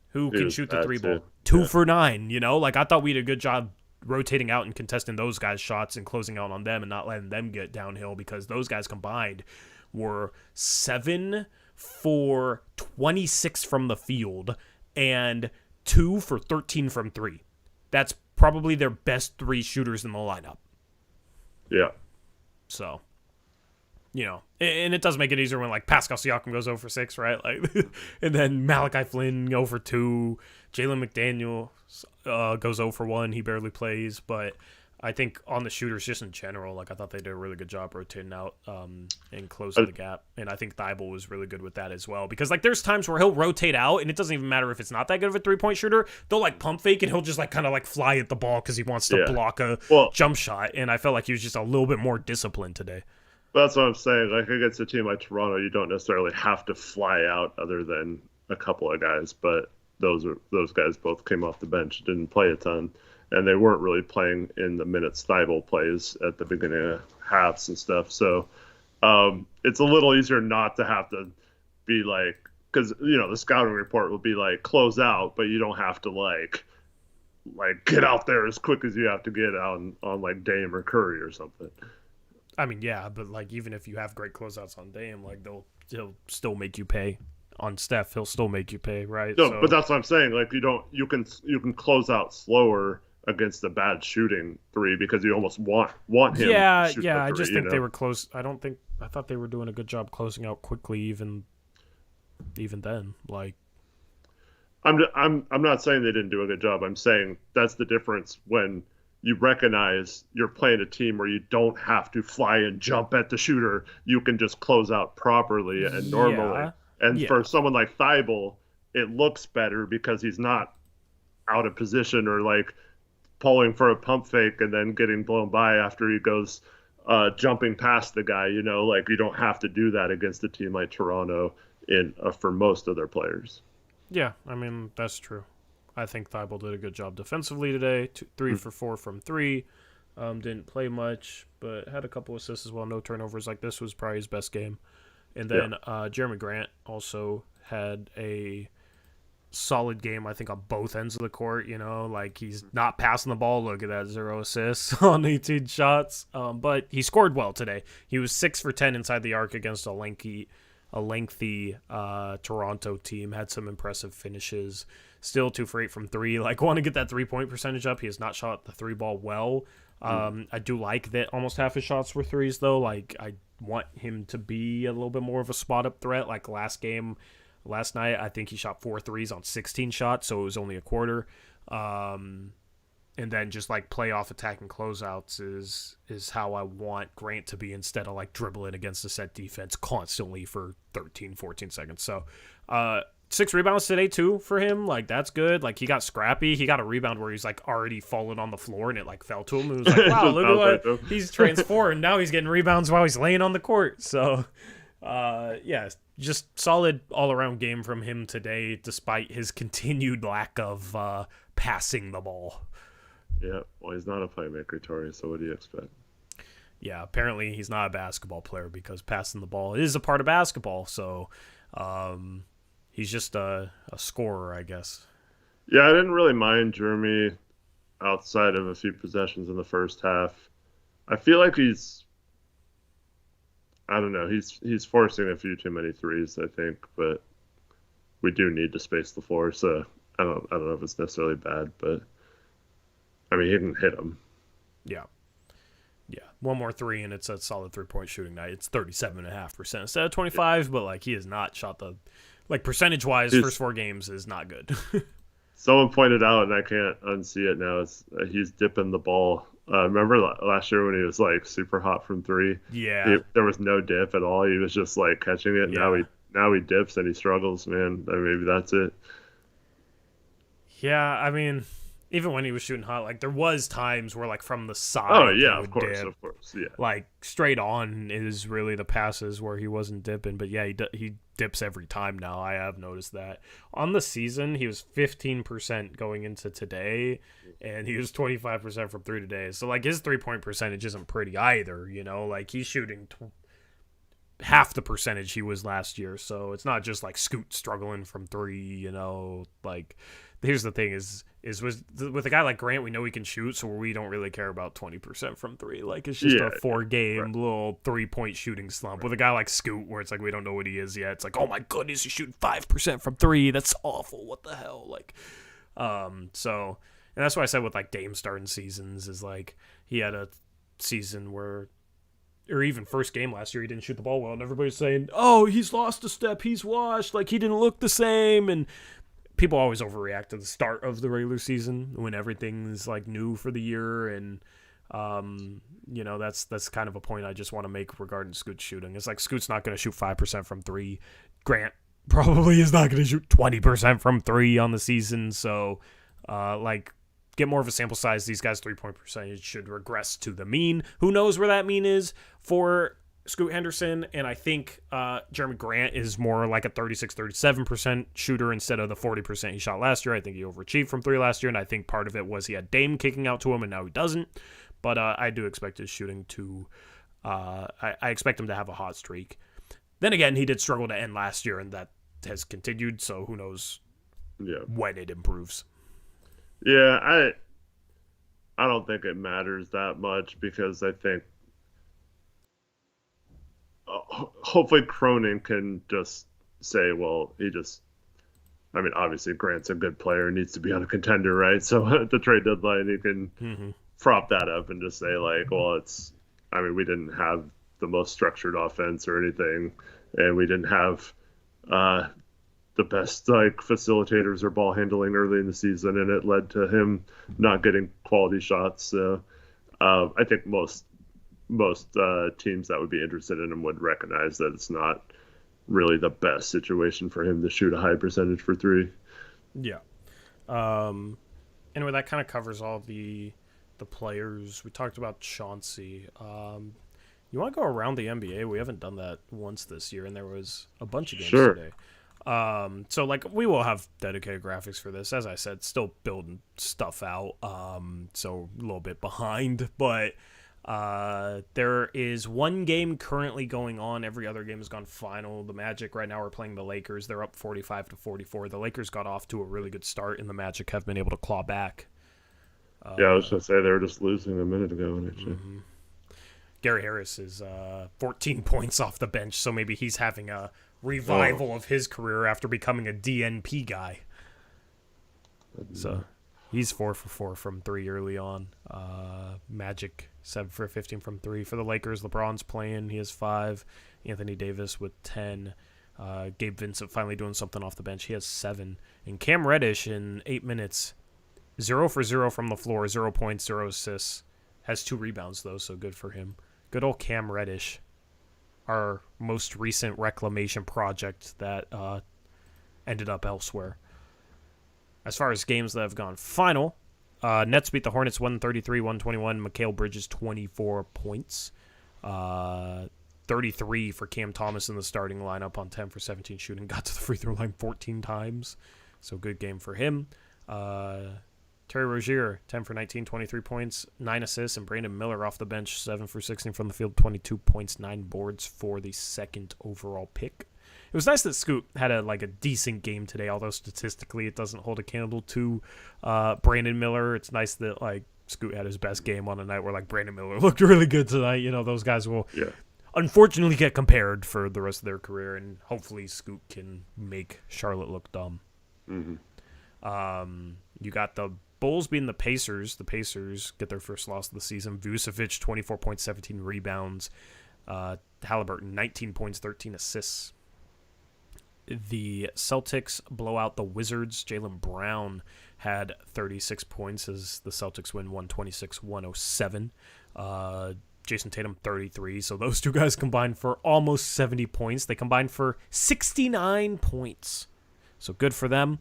who can shoot the 3 ball, 2 for 9, you know, like I thought we did a good job rotating out and contesting those guys' shots and closing out on them and not letting them get downhill because those guys combined were 7 for 26 from the field and 2 for 13 from 3. That's probably their best 3 shooters in the lineup. Yeah. So, you know, and it does make it easier when like Pascal Siakam goes 0 for 6, right? Like, and then Malachi Flynn 0 for 2, Jalen McDaniel goes 0 for 1. He barely plays, but I think on the shooters just in general, like I thought they did a really good job rotating out and closing the gap. And I think Thibault was really good with that as well because like there's times where he'll rotate out and it doesn't even matter if it's not that good of a 3-point shooter. They'll like pump fake and he'll just like kind of like fly at the ball because he wants to block a jump shot. And I felt like he was just a little bit more disciplined today. That's what I'm saying. Like against a team like Toronto, you don't necessarily have to fly out other than a couple of guys, but those guys both came off the bench, didn't play a ton, and they weren't really playing in the minutes Thibault plays at the beginning of halves and stuff. So it's a little easier not to have to be like, because you know the scouting report will be like close out, but you don't have to like get out there as quick as you have to get on like Dame or Curry or something. I mean, yeah, but like even if you have great closeouts on Dame, like he'll still make you pay. On Steph, he'll still make you pay, right? No, but that's what I'm saying. Like you can close out slower against a bad shooting three because you almost want him to Yeah, shoot yeah. the I three. just think they were close. I thought they were doing a good job closing out quickly, even then. Like, I'm not saying they didn't do a good job. I'm saying that's the difference when you recognize you're playing a team where you don't have to fly and jump at the shooter. You can just close out properly and normally. yeah, And yeah, for someone like Thibault, it looks better because he's not out of position or like pulling for a pump fake and then getting blown by after he goes jumping past the guy. Like you don't have to do that against a team like Toronto for most of their players. yeah. I mean, that's true. I think Thibault did a good job defensively today. 3 for 4 from 3. Didn't play much, but had a couple assists as well. No turnovers. Like, this was probably his best game. And then Jeremy Grant also had a solid game, I think, on both ends of the court. Like, he's not passing the ball. Look at that, 0 assists on 18 shots. But he scored well today. He was 6 for 10 inside the arc against a lengthy Toronto team. Had some impressive finishes. Still 2 for 8 from 3. Like, want to get that 3-point percentage up. He has not shot the 3 ball well. I do like that almost half his shots were threes, though. Like, I want him to be a little bit more of a spot-up threat. Like, last night, I think he shot 4 threes on 16 shots, so it was only a quarter. And then just, like, playoff attacking closeouts is how I want Grant to be instead of, like, dribbling against the set defense constantly for 13, 14 seconds. So, 6 rebounds today, too, for him. Like, that's good. Like, he got scrappy. He got a rebound where he's, like, already fallen on the floor, and it, like, fell to him. It was like, wow, look at what he's transformed. Now he's getting rebounds while he's laying on the court. So, yeah, just solid all-around game from him today, despite his continued lack of passing the ball. Yeah, well, he's not a playmaker, Tori, so what do you expect? Yeah, apparently he's not a basketball player because passing the ball is a part of basketball. So, he's just a scorer, I guess. Yeah, I didn't really mind Jeremy outside of a few possessions in the first half. I feel like I don't know, he's forcing a few too many threes, I think, but we do need to space the floor, so I don't know if it's necessarily bad, but I mean, he can hit them. Yeah. Yeah. One more 3 and it's a solid 3-point shooting night. It's 37.5% instead of 25, but like he has not shot the percentage-wise, first 4 games is not good. Someone pointed out, and I can't unsee it now, he's dipping the ball. Remember last year when he was like super hot from 3? Yeah. There was no dip at all. He was just like catching it. Yeah. Now he dips and he struggles, man. Maybe that's it. Yeah, I mean, even when he was shooting hot, like there was times where like from the side, oh yeah, of course, yeah. Like straight on is really the passes where he wasn't dipping, but yeah, he dips every time now. I have noticed that on the season he was 15% going into today, and he was 25% from 3 today. So like his 3-point percentage isn't pretty either. Like he's shooting half the percentage he was last year. So it's not just like Scoot struggling from 3. Like. Here's the thing is with a guy like Grant, we know he can shoot, so we don't really care about 20% from 3. Like, it's just a 4-game little 3-point shooting slump. Right. With a guy like Scoot, where it's like we don't know what he is yet. It's like, oh my goodness, he's shooting 5% from 3. That's awful. What the hell? Like, so, and that's why I said with like Dame starting seasons is like he had a season where, or even first game last year, he didn't shoot the ball well, and everybody's saying, oh, he's lost a step, he's washed, like he didn't look the same, and people always overreact to the start of the regular season when everything's like new for the year, and that's kind of a point I just want to make regarding Scoot's shooting. It's like Scoot's not going to shoot 5% from 3. Grant probably is not going to shoot 20% from 3 on the season. So, get more of a sample size. These guys' 3-point percentage should regress to the mean. Who knows where that mean is for Scoot Henderson, and I think Jeremy Grant is more like a 36-37% shooter instead of the 40% he shot last year. I think he overachieved from 3 last year, and I think part of it was he had Dame kicking out to him, and now he doesn't. But I do expect his shooting to I expect him to have a hot streak. Then again, he did struggle to end last year, and that has continued, so who knows when it improves. Yeah, I don't think it matters that much because I think hopefully Cronin can just say, well, he just I mean, obviously Grant's a good player, needs to be on a contender, right? So at the trade deadline, you can prop that up and just say like, well, I mean, we didn't have the most structured offense or anything, and we didn't have the best like facilitators or ball handling early in the season, and it led to him not getting quality shots. So I think most teams that would be interested in him would recognize that it's not really the best situation for him to shoot a high percentage for three. Yeah. Anyway, that kind of covers all the players. We talked about Chauncey. You want to go around the NBA? We haven't done that once this year, and there was a bunch of games today. So like we will have dedicated graphics for this. As I said, still building stuff out. So a little bit behind, but there is one game currently going on. Every other game has gone final. The Magic right now are playing the Lakers. They're up 45-44. The Lakers got off to a really good start, and the Magic have been able to claw back. I was going to say they were just losing a minute ago. Gary Harris is 14 points off the bench, so maybe he's having a revival of his career after becoming a DNP guy. So he's 4 for 4 from 3 early on. Magic 7 for 15 from 3. For the Lakers, LeBron's playing. He has 5. Anthony Davis with 10. Gabe Vincent finally doing something off the bench. He has 7. And Cam Reddish in 8 minutes, 0 for 0 from the floor, 0 points, 0 assists. Has 2 rebounds, though, so good for him. Good old Cam Reddish, our most recent reclamation project that ended up elsewhere. As far as games that have gone final, Nets beat the Hornets 133-121. Mikal Bridges 24 points. 33 for Cam Thomas in the starting lineup on 10 for 17 shooting. Got to the free throw line 14 times. So good game for him. Terry Rozier, 10 for 19, 23 points, 9 assists, and Brandon Miller off the bench, 7 for 16 from the field, 22 points, 9 boards for the second overall pick. It was nice that Scoot had a decent game today, although statistically it doesn't hold a candle to Brandon Miller. It's nice that Scoot had his best game on a night where Brandon Miller looked really good tonight. You know, those guys will unfortunately get compared for the rest of their career, and hopefully Scoot can make Charlotte look dumb. You got the Bulls beating the Pacers. The Pacers get their first loss of the season. Vucevic, 24 points, 17 rebounds. Halliburton, 19 points, 13 assists. The Celtics blow out the Wizards. Jaylen Brown had 36 points as the Celtics win 126-107. Jason Tatum, 33. So those two guys combined for almost 70 points. They combined for 69 points. So good for them.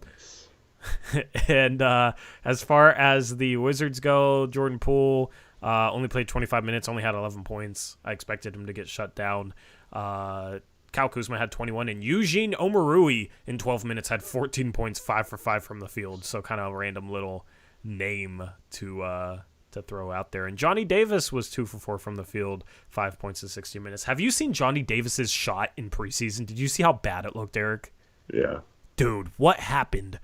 And as far as the Wizards go, Jordan Poole only played 25 minutes, only had 11 points. I expected him to get shut down. Kyle Kuzma had 21, and Eugene Omoruyi in 12 minutes had 14 points, 5 for 5 from the field. So kind of a random little name to throw out there. And Johnny Davis was 2 for 4 from the field, 5 points in 60 minutes. Have you seen Johnny Davis's shot in preseason? Did you see how bad it looked, Eric? Yeah. Dude, what happened?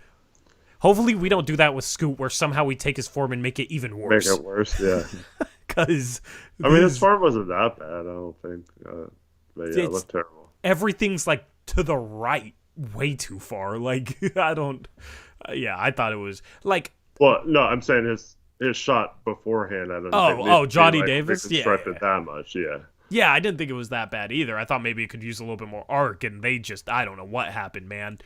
Hopefully we don't do that with Scoot, where somehow we take his form and make it even worse. Make it worse, yeah. Because his form wasn't that bad, I don't think. But yeah, it looked terrible. Everything's to the right, way too far. I don't. I thought it was Well, no, I'm saying his shot beforehand. I don't think Johnny Davis, constructed that much, yeah. Yeah, I didn't think it was that bad either. I thought maybe it could use a little bit more arc, and they just, I don't know what happened, man.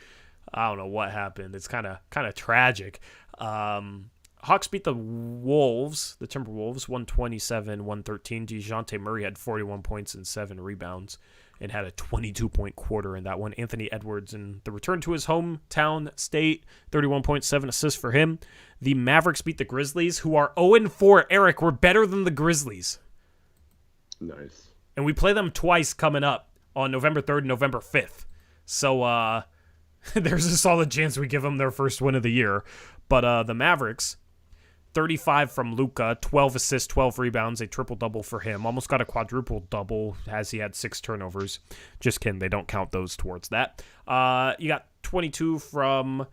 I don't know what happened. It's kind of tragic. Hawks beat the Wolves, the Timberwolves, 127-113. DeJounte Murray had 41 points and 7 rebounds and had a 22-point quarter in that one. Anthony Edwards, in the return to his hometown state, 31.7 assists for him. The Mavericks beat the Grizzlies, who are 0-4. Eric, we're better than the Grizzlies. Nice. And we play them twice coming up on November 3rd and November 5th. So, there's a solid chance we give them their first win of the year. But the Mavericks, 35 from Luka, 12 assists, 12 rebounds, a triple-double for him. Almost got a quadruple-double as he had 6 turnovers. Just kidding, they don't count those towards that. You got 22 from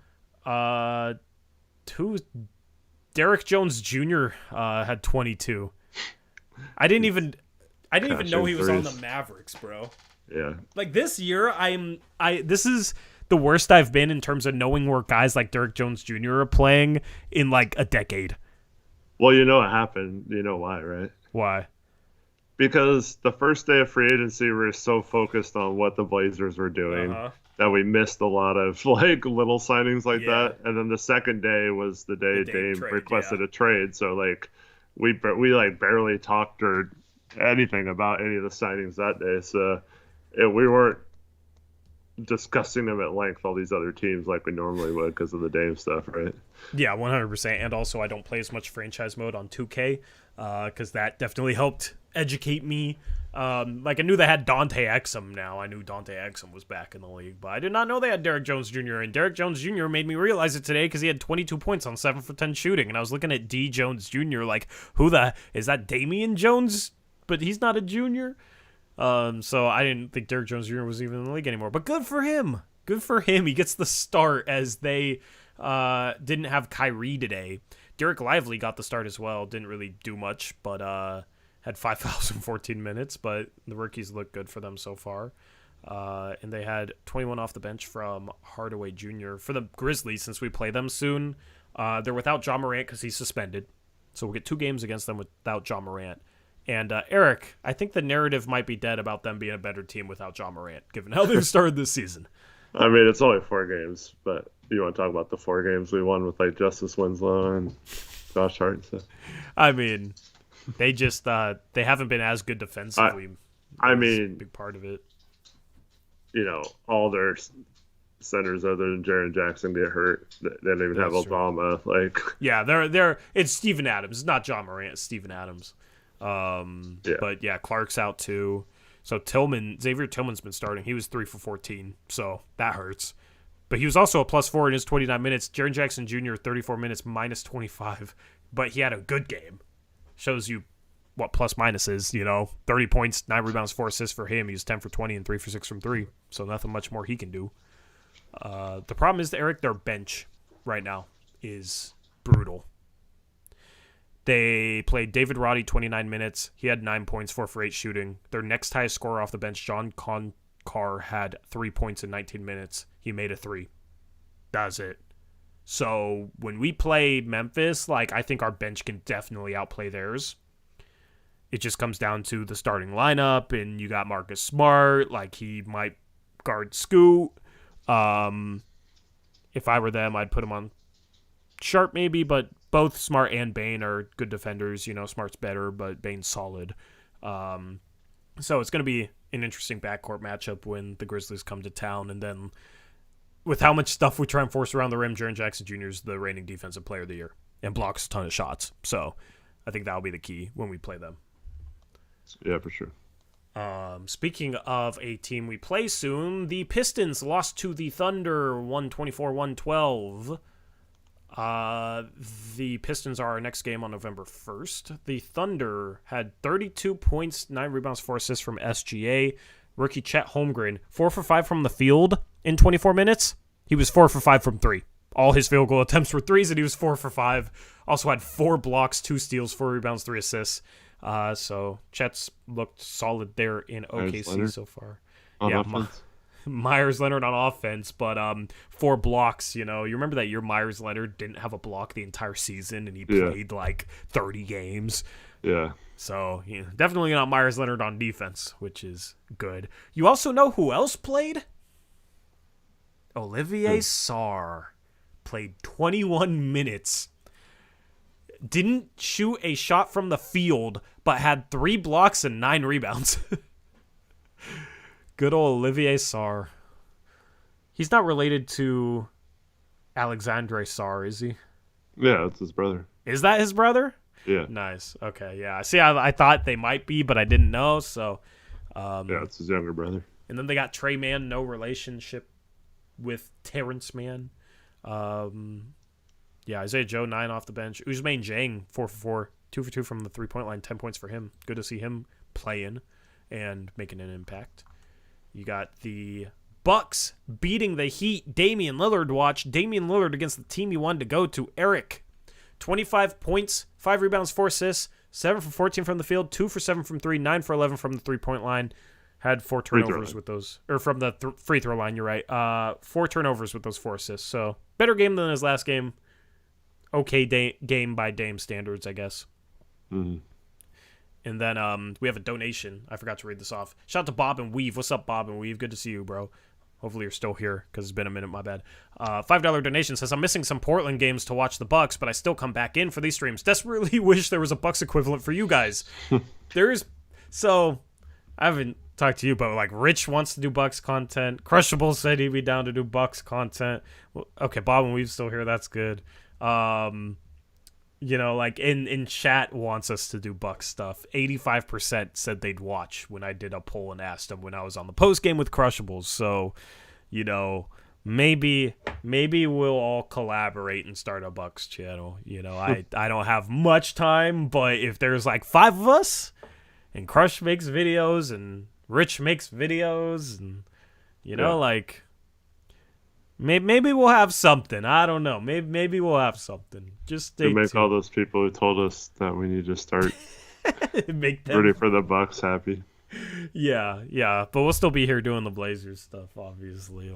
Derrick Jones Jr. Had 22. I didn't even know he was on the Mavericks, bro. Yeah. This year, this is the worst I've been in terms of knowing where guys like Derrick Jones Jr. are playing in like a decade. Well, you know what happened. You know why, right? Why? Because the first day of free agency, we were so focused on what the Blazers were doing that we missed a lot of like little signings like that. And then the second day was the day Dame requested a trade. So like we like barely talked or anything about any of the signings that day. So we weren't discussing them at length, all these other teams, like we normally would because of the Dame stuff, right? Yeah, 100%. And also, I don't play as much franchise mode on 2K because that definitely helped educate me. Like, I knew they had Dante Exum now. I knew Dante Exum was back in the league, but I did not know they had Derrick Jones Jr. And Derrick Jones Jr. made me realize it today because he had 22 points on 7 for 10 shooting. And I was looking at D. Jones Jr. like, is that Damian Jones? But he's not a junior. So I didn't think Derrick Jones Jr. was even in the league anymore. But good for him. Good for him. He gets the start as they didn't have Kyrie today. Derek Lively got the start as well. Didn't really do much, but had 5 fouls in 14 minutes. But the rookies look good for them so far. And they had 21 off the bench from Hardaway Jr. For the Grizzlies, since we play them soon, they're without Ja Morant because he's suspended. So we'll get 2 games against them without Ja Morant. And Eric, I think the narrative might be dead about them being a better team without Ja Morant, given how they've started this season. I mean, it's only 4 games, but you want to talk about the 4 games we won with like Justice Winslow and Josh Hart and stuff. I mean, they just they haven't been as good defensively. I mean, a big part of it. You know, all their centers other than Jaren Jackson get hurt. They don't even have Obama. True. Like, yeah, they're it's Steven Adams. It's not Ja Morant. It's Steven Adams. But yeah, Clark's out too. So Xavier Tillman's been starting. He was 3 for 14, so that hurts. But he was also a +4 in his 29 minutes. Jaren Jackson Jr., 34 minutes, -25. But he had a good game. Shows you what plus minus is, 30 points, 9 rebounds, 4 assists for him. He was 10 for 20 and 3 for 6 from 3. So nothing much more he can do. The problem is, Eric, their bench right now is brutal. They played David Roddy 29 minutes. He had 9 points, 4 for 8 shooting. Their next highest scorer off the bench, John Concar, had 3 points in 19 minutes. He made a 3. That's it. So when we play Memphis, I think our bench can definitely outplay theirs. It just comes down to the starting lineup, and you got Marcus Smart. He might guard Scoot. If I were them, I'd put him on Sharpe maybe, but both Smart and Bane are good defenders. Smart's better, but Bane's solid. So it's going to be an interesting backcourt matchup when the Grizzlies come to town. And then with how much stuff we try and force around the rim, Jaren Jackson Jr. is the reigning defensive player of the year and blocks a ton of shots. So I think that'll be the key when we play them. Yeah, for sure. Speaking of a team we play soon, the Pistons lost to the Thunder 124-112. The Pistons are our next game on November 1st. The Thunder had 32 points, 9 rebounds, 4 assists from SGA. Rookie Chet Holmgren, 4 for 5 from the field in 24 minutes. He was 4 for 5 from 3. All his field goal attempts were 3s, and he was 4 for 5. Also had 4 blocks, 2 steals, 4 rebounds, 3 assists. So Chet's looked solid there in OKC so far. Myers Leonard on offense, but 4 blocks. You remember that year Myers Leonard didn't have a block the entire season, and he played 30 games. Yeah. So definitely not Myers Leonard on defense, which is good. You also know who else played? Olivier Sarr played 21 minutes. Didn't shoot a shot from the field, but had 3 blocks and 9 rebounds. Good old Olivier Sarr. He's not related to Alexandre Sarr, is he? Yeah, that's his brother. Is that his brother? Yeah. Nice. Okay, yeah. See, I thought they might be, but I didn't know, so... yeah, it's his younger brother. And then they got Trey Mann, no relationship with Terrence Mann. Yeah, Isaiah Joe, 9 off the bench. Ousmane Dieng, 4 for 4, 2 for 2 from the 3-point line, 10 points for him. Good to see him playing and making an impact. You got the Bucks beating the Heat. Damian Lillard watch. Damian Lillard against the team you wanted to go to. Eric, 25 points, 5 rebounds, 4 assists, 7 for 14 from the field, 2 for 7 from 3, 9 for 11 from the 3-point line. Had 4 turnovers with those, or from the free throw line. You're right. 4 turnovers with those 4 assists. So better game than his last game. Okay, game by Dame standards, I guess. Mm-hmm. And then we have a donation. I forgot to read this off. Shout out to Bob and Weave. What's up, Bob and Weave? Good to see you, bro. Hopefully you're still here because it's been a minute. My bad. $5 donation says, I'm missing some Portland games to watch the Bucks, but I still come back in for these streams. Desperately wish there was a Bucks equivalent for you guys. So I haven't talked to you, but like Rich wants to do Bucks content. Crushable said he'd be down to do Bucks content. Well, okay, Bob and Weave still here. That's good. Like in chat wants us to do Bucks stuff. 85% said they'd watch when I did a poll and asked them when I was on the post game with Crushables. So, maybe we'll all collaborate and start a Bucks channel. I don't have much time, but if there's like 5 of us and Crush makes videos and Rich makes videos and like maybe we'll have something. I don't know. Maybe we'll have something. Just stay tuned. Make all those people who told us that we need to start make them ready for the Bucks happy. Yeah. But we'll still be here doing the Blazers stuff, obviously.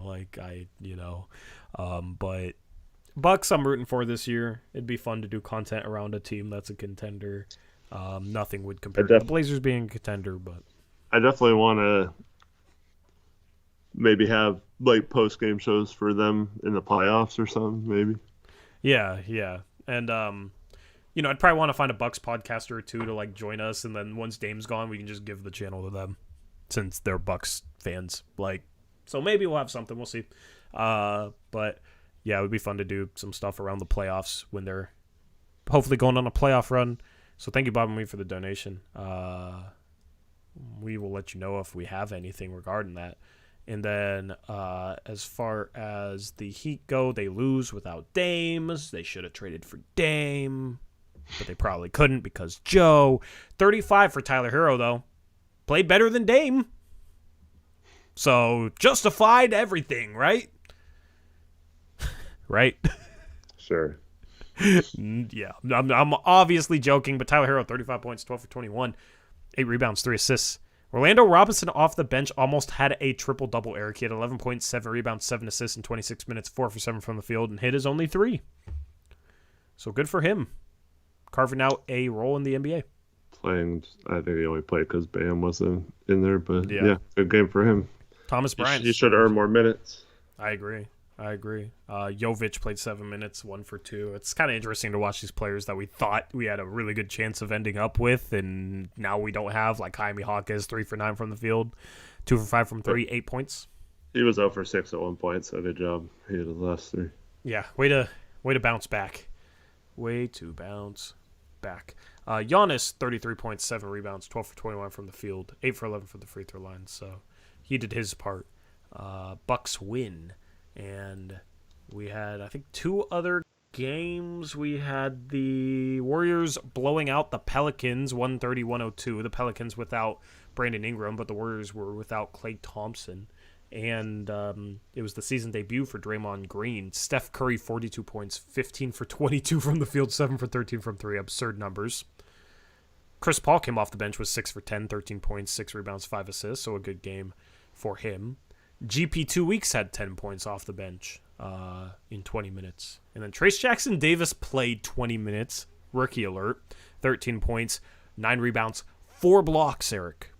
But Bucks I'm rooting for this year. It'd be fun to do content around a team that's a contender. Nothing would compare to the Blazers being a contender, but I definitely want to maybe have like post-game shows for them in the playoffs or something, maybe. Yeah. And, I'd probably want to find a Bucks podcaster or two to like join us. And then once Dame's gone, we can just give the channel to them since they're Bucks fans. So maybe we'll have something. We'll see. But yeah, it would be fun to do some stuff around the playoffs when they're hopefully going on a playoff run. So thank you, Bob and me, for the donation. We will let you know if we have anything regarding that. And then as far as the Heat go, they lose without Dames. They should have traded for Dame, but they probably couldn't because Joe. 35 for Tyler Hero, though. Played better than Dame. So justified everything, right? Right? Sure. Yeah. I'm obviously joking, but Tyler Hero, 35 points, 12 for 21. 8 rebounds, 3 assists. Orlando Robinson off the bench almost had a triple-double, Eric. He had 11 points, 7 rebounds, 7 assists in 26 minutes, 4 for 7 from the field, and hit his only 3. So good for him. Carving out a role in the NBA. I think he only played because Bam wasn't in there, but yeah, good game for him. Thomas Bryant. He should earn more minutes. I agree. Jovic played 7 minutes, 1 for 2. It's kind of interesting to watch these players that we thought we had a really good chance of ending up with, and now we don't have, like Jaime Hawkes, 3 for 9 from the field, 2 for 5 from 3, 8 points. He was 0 for 6 at one point, so good job. He had the last 3. Yeah, way to bounce back. Way to bounce back. Giannis, 33 points, 7 rebounds, 12 for 21 from the field, 8 for 11 from the free throw line, so he did his part. Bucks win. And we had, I think, 2 other games. We had the Warriors blowing out the Pelicans, 130-102. The Pelicans without Brandon Ingram, but the Warriors were without Klay Thompson. And it was the season debut for Draymond Green. Steph Curry, 42 points, 15 for 22 from the field, 7 for 13 from 3. Absurd numbers. Chris Paul came off the bench with 6 for 10, 13 points, 6 rebounds, 5 assists, so a good game for him. GP 2 weeks had 10 points off the bench in 20 minutes. And then Trace Jackson Davis played 20 minutes. Rookie alert. 13 points, 9 rebounds, 4 blocks, Eric.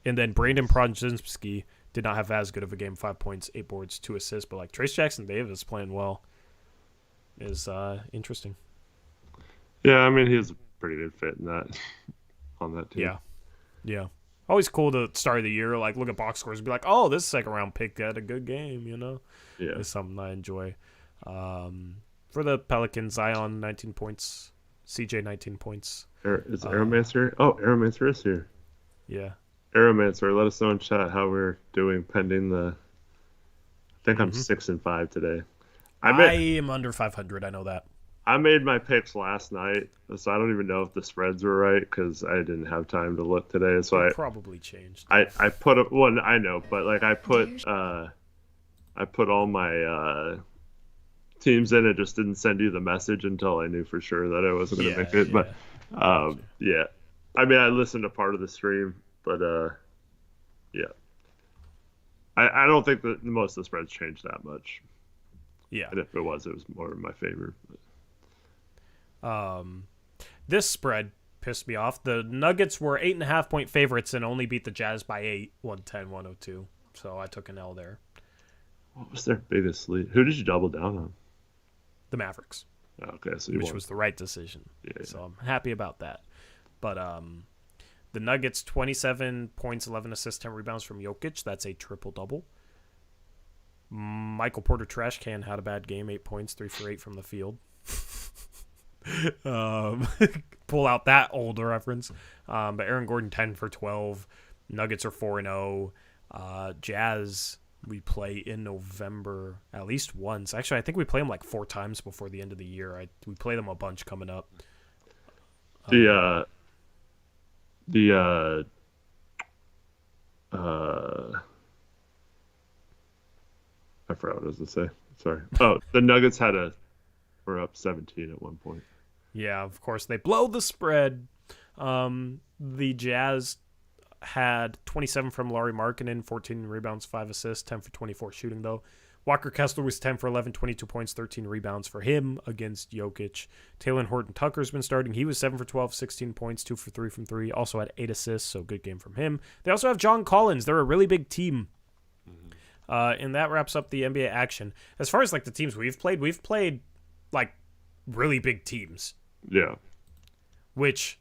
And then Brandon Podzinski did not have as good of a game. 5 points, 8 boards, 2 assists. But like Trace Jackson Davis playing well is interesting. Yeah, I mean, he's a pretty good fit in that on that team. Yeah. Always cool to start of the year, like look at box scores and be like, oh, this second round pick had a good game, Yeah. It's something I enjoy. For the Pelicans, Zion, 19 points. CJ, 19 points. Is Aeromancer? Aeromancer is here. Yeah. Aeromancer, let us know in chat how we're doing pending the... I think I'm 6-5 today. I am under 500, I know that. I made my picks last night, so I don't even know if the spreads were right because I didn't have time to look today. So it probably changed. I put one. I know, but like I put all my teams in. It just didn't send you the message until I knew for sure that I wasn't going to make it. But yeah, I mean, I listened to part of the stream, but Yeah. I don't think that most of the spreads changed that much. Yeah. And if it was more in my favor. This spread pissed me off. The Nuggets were 8.5-point favorites and only beat the Jazz by 8, 110-102. So I took an L there. What was their biggest lead? Who did you double down on? The Mavericks. Okay, so which was the right decision. Yeah. So I'm happy about that. But the Nuggets, 27 points, 11 assists, 10 rebounds from Jokic. That's a triple-double. Michael Porter Trash Can had a bad game, 8 points, 3 for 8 from the field. Pull out that older reference. But Aaron Gordon, 10 for 12. Nuggets are 4-0. Jazz, we play in November at least once. Actually, I think we play them like 4 times before the end of the year. We play them a bunch coming up. I forgot what I was to say. Sorry. Oh, the Nuggets were up 17 at one point. Yeah, of course. They blow the spread. The Jazz had 27 from Lauri Markkanen, 14 rebounds, 5 assists, 10 for 24 shooting, though. Walker Kessler was 10 for 11, 22 points, 13 rebounds for him against Jokic. Taylor Horton-Tucker's been starting. He was 7 for 12, 16 points, 2 for 3 from 3. Also had 8 assists, so good game from him. They also have John Collins. They're a really big team. And that wraps up the NBA action. As far as like the teams we've played like really big teams. Yeah. Which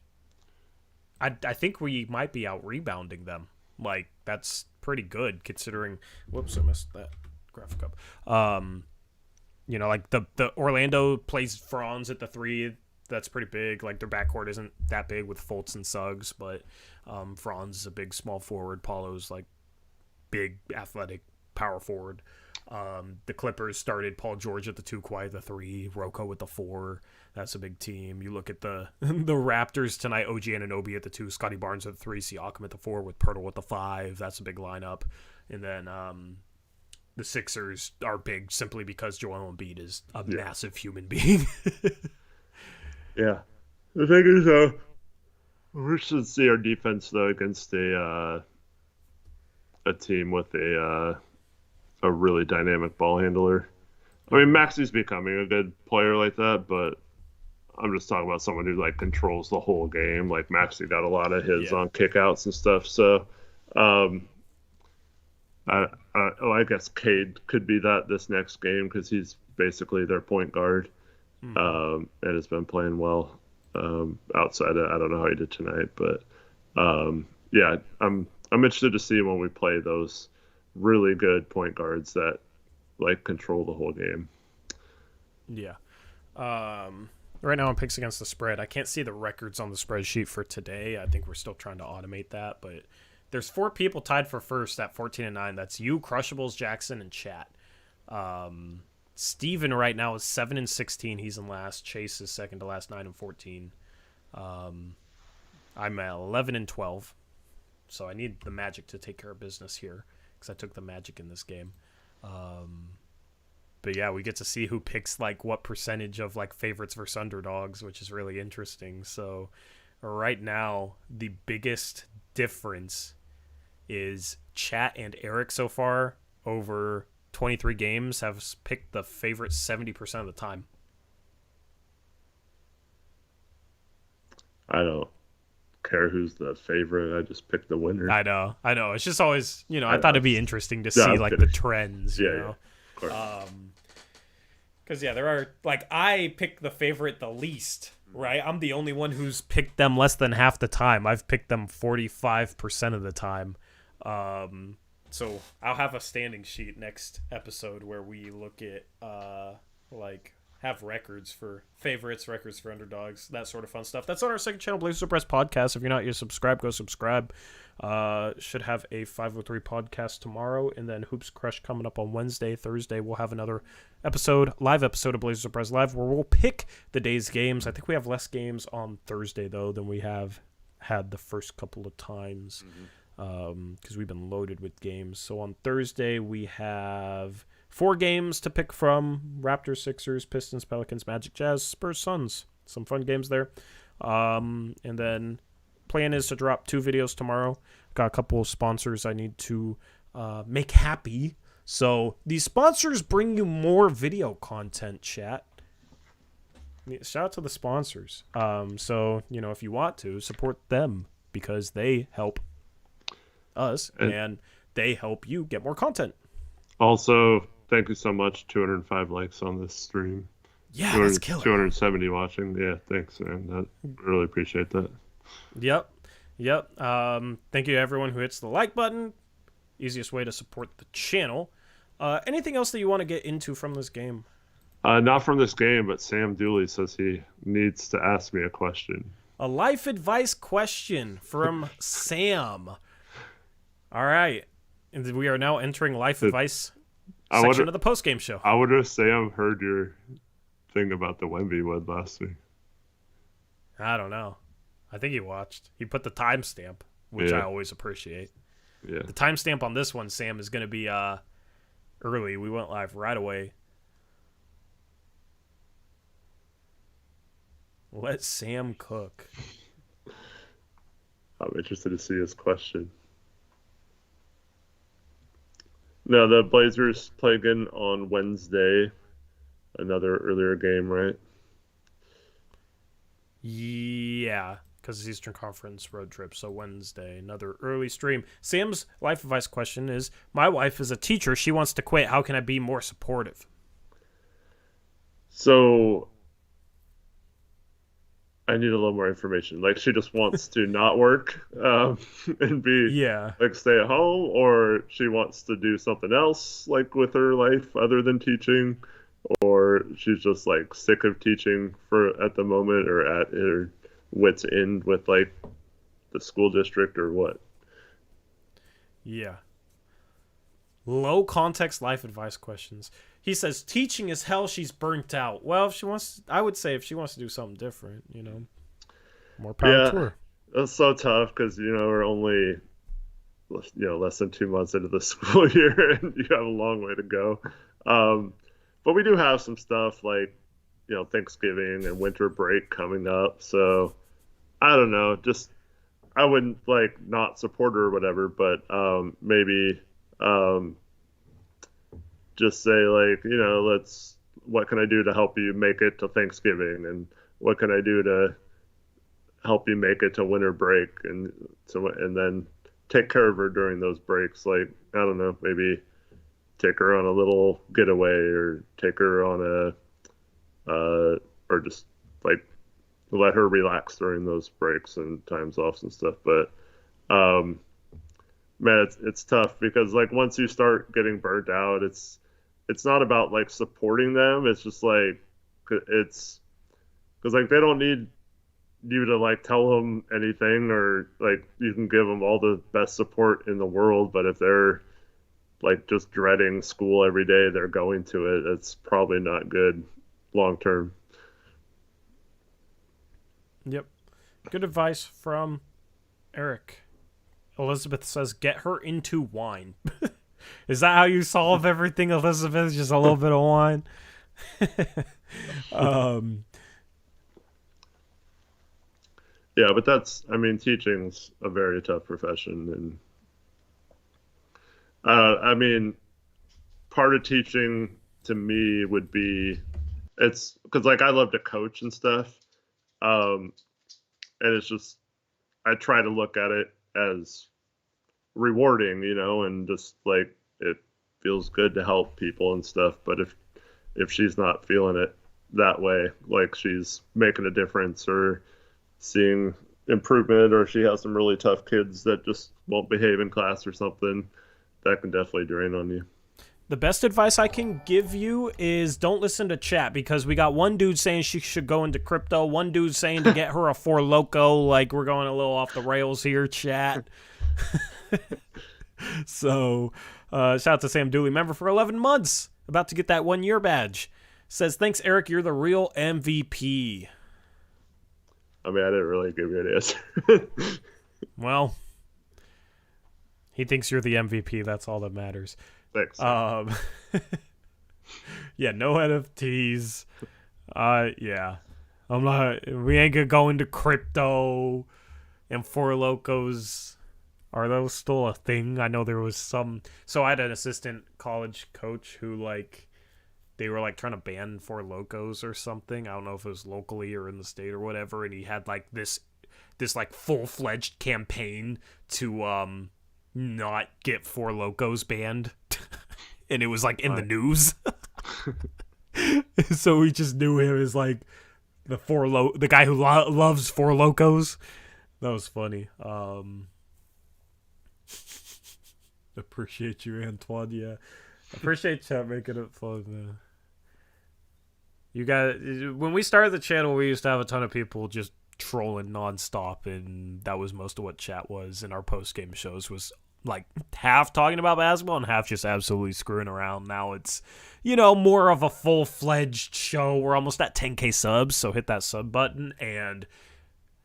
I think we might be out rebounding them. Like that's pretty good considering. Whoops, I messed that graphic up. Like the Orlando plays Franz at the 3. That's pretty big. Like their backcourt isn't that big with Fultz and Suggs, but Franz is a big small forward. Paulo's like big athletic power forward. The Clippers started Paul George at the 2, Kawhi at the 3, Rocco with the 4. That's a big team. You look at the Raptors tonight, OG Anunoby at the 2, Scotty Barnes at the 3, Siakam at the 4 with Pirtle at the 5. That's a big lineup. And then the Sixers are big simply because Joel Embiid is a massive human being. Yeah. The thing is, we should see our defense, though, against a team with a really dynamic ball handler. I mean, Maxi's becoming a good player like that, but I'm just talking about someone who like controls the whole game. Like Maxi got a lot of his on kickouts and stuff. So, I guess Cade could be that this next game because he's basically their point guard, and has been playing well. Outside of, I don't know how he did tonight, but I'm interested to see when we play those really good point guards that like control the whole game. Yeah. Right now on picks against the spread, I can't see the records on the spreadsheet for today. I think we're still trying to automate that, but there's 4 people tied for first at 14-9. That's you, Crushables, Jackson, and Chat. Steven right now is 7-16. He's in last. Chase is second to last, 9-14. I'm at 11-12. So I need the Magic to take care of business here because I took the Magic in this game. But yeah, we get to see who picks like what percentage of like favorites versus underdogs, which is really interesting. So right now, the biggest difference is Chat and Eric so far over 23 games have picked the favorites 70% of the time. I don't care who's the favorite. I just pick the winner. I know. It's just always, I thought it'd be interesting to see like the trends, you know. Yeah, of course. Because there are like I pick the favorite the least, right? I'm the only one who's picked them less than half the time. I've picked them 45% of the time. So I'll have a standing sheet next episode where we look at have records for favorites, records for underdogs, that sort of fun stuff. That's on our second channel, Blazers Press Podcast. If you're not yet subscribed, go subscribe. Should have a 503 podcast tomorrow, and then Hoops Crush coming up on Wednesday. Thursday, we'll have another live episode of Blazers Press Live, where we'll pick the day's games. I think we have less games on Thursday, though, than we have had the first couple of times, because we've been loaded with games. So on Thursday, we have 4 games to pick from: Raptors, Sixers, Pistons, Pelicans, Magic, Jazz, Spurs, Suns. Some fun games there. And then plan is to drop 2 videos tomorrow. got a couple of sponsors I need to make happy. So these sponsors bring you more video content, chat. Shout out to the sponsors. So, if you want to, support them because they help us and they help you get more content. Also, thank you so much. 205 likes on this stream. Yeah, that's killer. 270 watching. Yeah, thanks, man. I really appreciate that. Yep. Thank you to everyone who hits the like button. Easiest way to support the channel. Anything else that you want to get into from this game? Not from this game, but Sam Dooley says he needs to ask me a question. A life advice question from Sam. All right. And we are now entering life advice section of the postgame show. I wonder if Sam heard your thing about the Wemby one last week. I don't know. I think he watched. He put the timestamp, which I always appreciate. Yeah. The timestamp on this one, Sam, is going to be early. We went live right away. Let Sam cook. I'm interested to see his question. No, the Blazers play again on Wednesday. Another earlier game, right? Yeah, because it's Eastern Conference road trip, so Wednesday, another early stream. Sam's life advice question is, my wife is a teacher. She wants to quit. How can I be more supportive? So I need a little more information. Like, she just wants to not work and be like stay at home, or she wants to do something else like with her life other than teaching, or she's just like sick of teaching at the moment, or at her wit's end with like the school district, or what? Yeah. Low context life advice questions. He says teaching is hell. She's burnt out. Well, I would say if she wants to do something different, more power to her. It's so tough because we're only less than 2 months into the school year, and you have a long way to go. But we do have some stuff like Thanksgiving and winter break coming up. So I don't know. Just I wouldn't like not support her or whatever, but maybe. Just say like, what can I do to help you make it to Thanksgiving, and what can I do to help you make it to winter break, and then take care of her during those breaks. Like, I don't know, maybe take her on a little getaway, or take her on or just like let her relax during those breaks and times off and stuff. But man, it's tough because like once you start getting burnt out, it's not about like supporting them. It's just like it's because like they don't need you to like tell them anything, or like you can give them all the best support in the world, but if they're like just dreading school every day they're going to it, it's probably not good long term. Yep. Good advice from Eric. Elizabeth says, get her into wine. Is that how you solve everything, Elizabeth? Just a little bit of wine? Yeah, but teaching's a very tough profession. And part of teaching to me would be, it's because like I love to coach and stuff. And it's just, I try to look at it as rewarding, and just like it feels good to help people and stuff. But if she's not feeling it that way, like she's making a difference or seeing improvement, or she has some really tough kids that just won't behave in class or something, that can definitely drain on you. The best advice I can give you is don't listen to chat, because we got one dude saying she should go into crypto, one dude saying to get her a Four Loko. Like, we're going a little off the rails here, chat. So, shout out to Sam Dooley, member for 11 months, about to get that 1-year badge. Says, thanks, Eric, you're the real MVP. I didn't really give you an answer. Well, he thinks you're the MVP. That's all that matters. Thanks. Yeah, no NFTs. Yeah. We ain't gonna go into crypto and Four Locos. Are those still a thing? I know there was some. So I had an assistant college coach who like they were like trying to ban Four Locos or something. I don't know if it was locally or in the state or whatever. And he had like this like full-fledged campaign to not get Four Locos banned, and it was like in the news. So we just knew him as like the guy who loves Four Locos. That was funny. Appreciate you, Antoine. Yeah, appreciate chat making it fun, man. You got when we started the channel, we used to have a ton of people just trolling nonstop, and that was most of what chat was. And our post game shows was like half talking about basketball and half just absolutely screwing around. Now it's more of a full fledged show. We're almost at 10K subs, so hit that sub button, and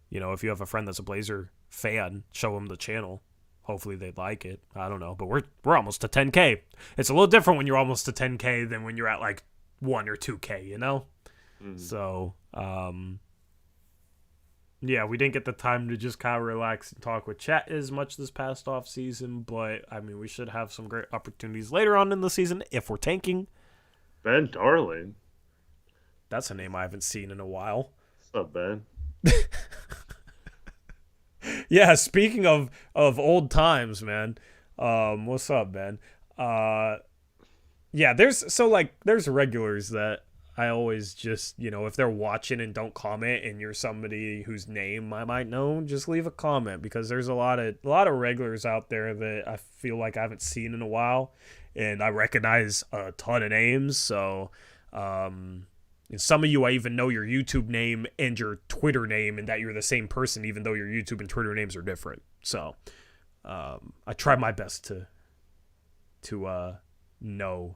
if you have a friend that's a Blazer fan, show them the channel. Hopefully they'd like it. I don't know, but we're almost to 10K. It's a little different when you're almost to 10K than when you're at like 1 or 2K, Mm-hmm. So, yeah, we didn't get the time to just kind of relax and talk with chat as much this past off season, but I mean, we should have some great opportunities later on in the season if we're tanking. Ben Darling. That's a name I haven't seen in a while. What's up, Ben? Yeah, speaking of old times, man. What's up, Ben? Yeah, there's regulars that I always just, if they're watching and don't comment and you're somebody whose name I might know, just leave a comment, because there's a lot of regulars out there that I feel like I haven't seen in a while, and I recognize a ton of names. So, and some of you, I even know your YouTube name and your Twitter name, and that you're the same person, even though your YouTube and Twitter names are different. So, I try my best to know,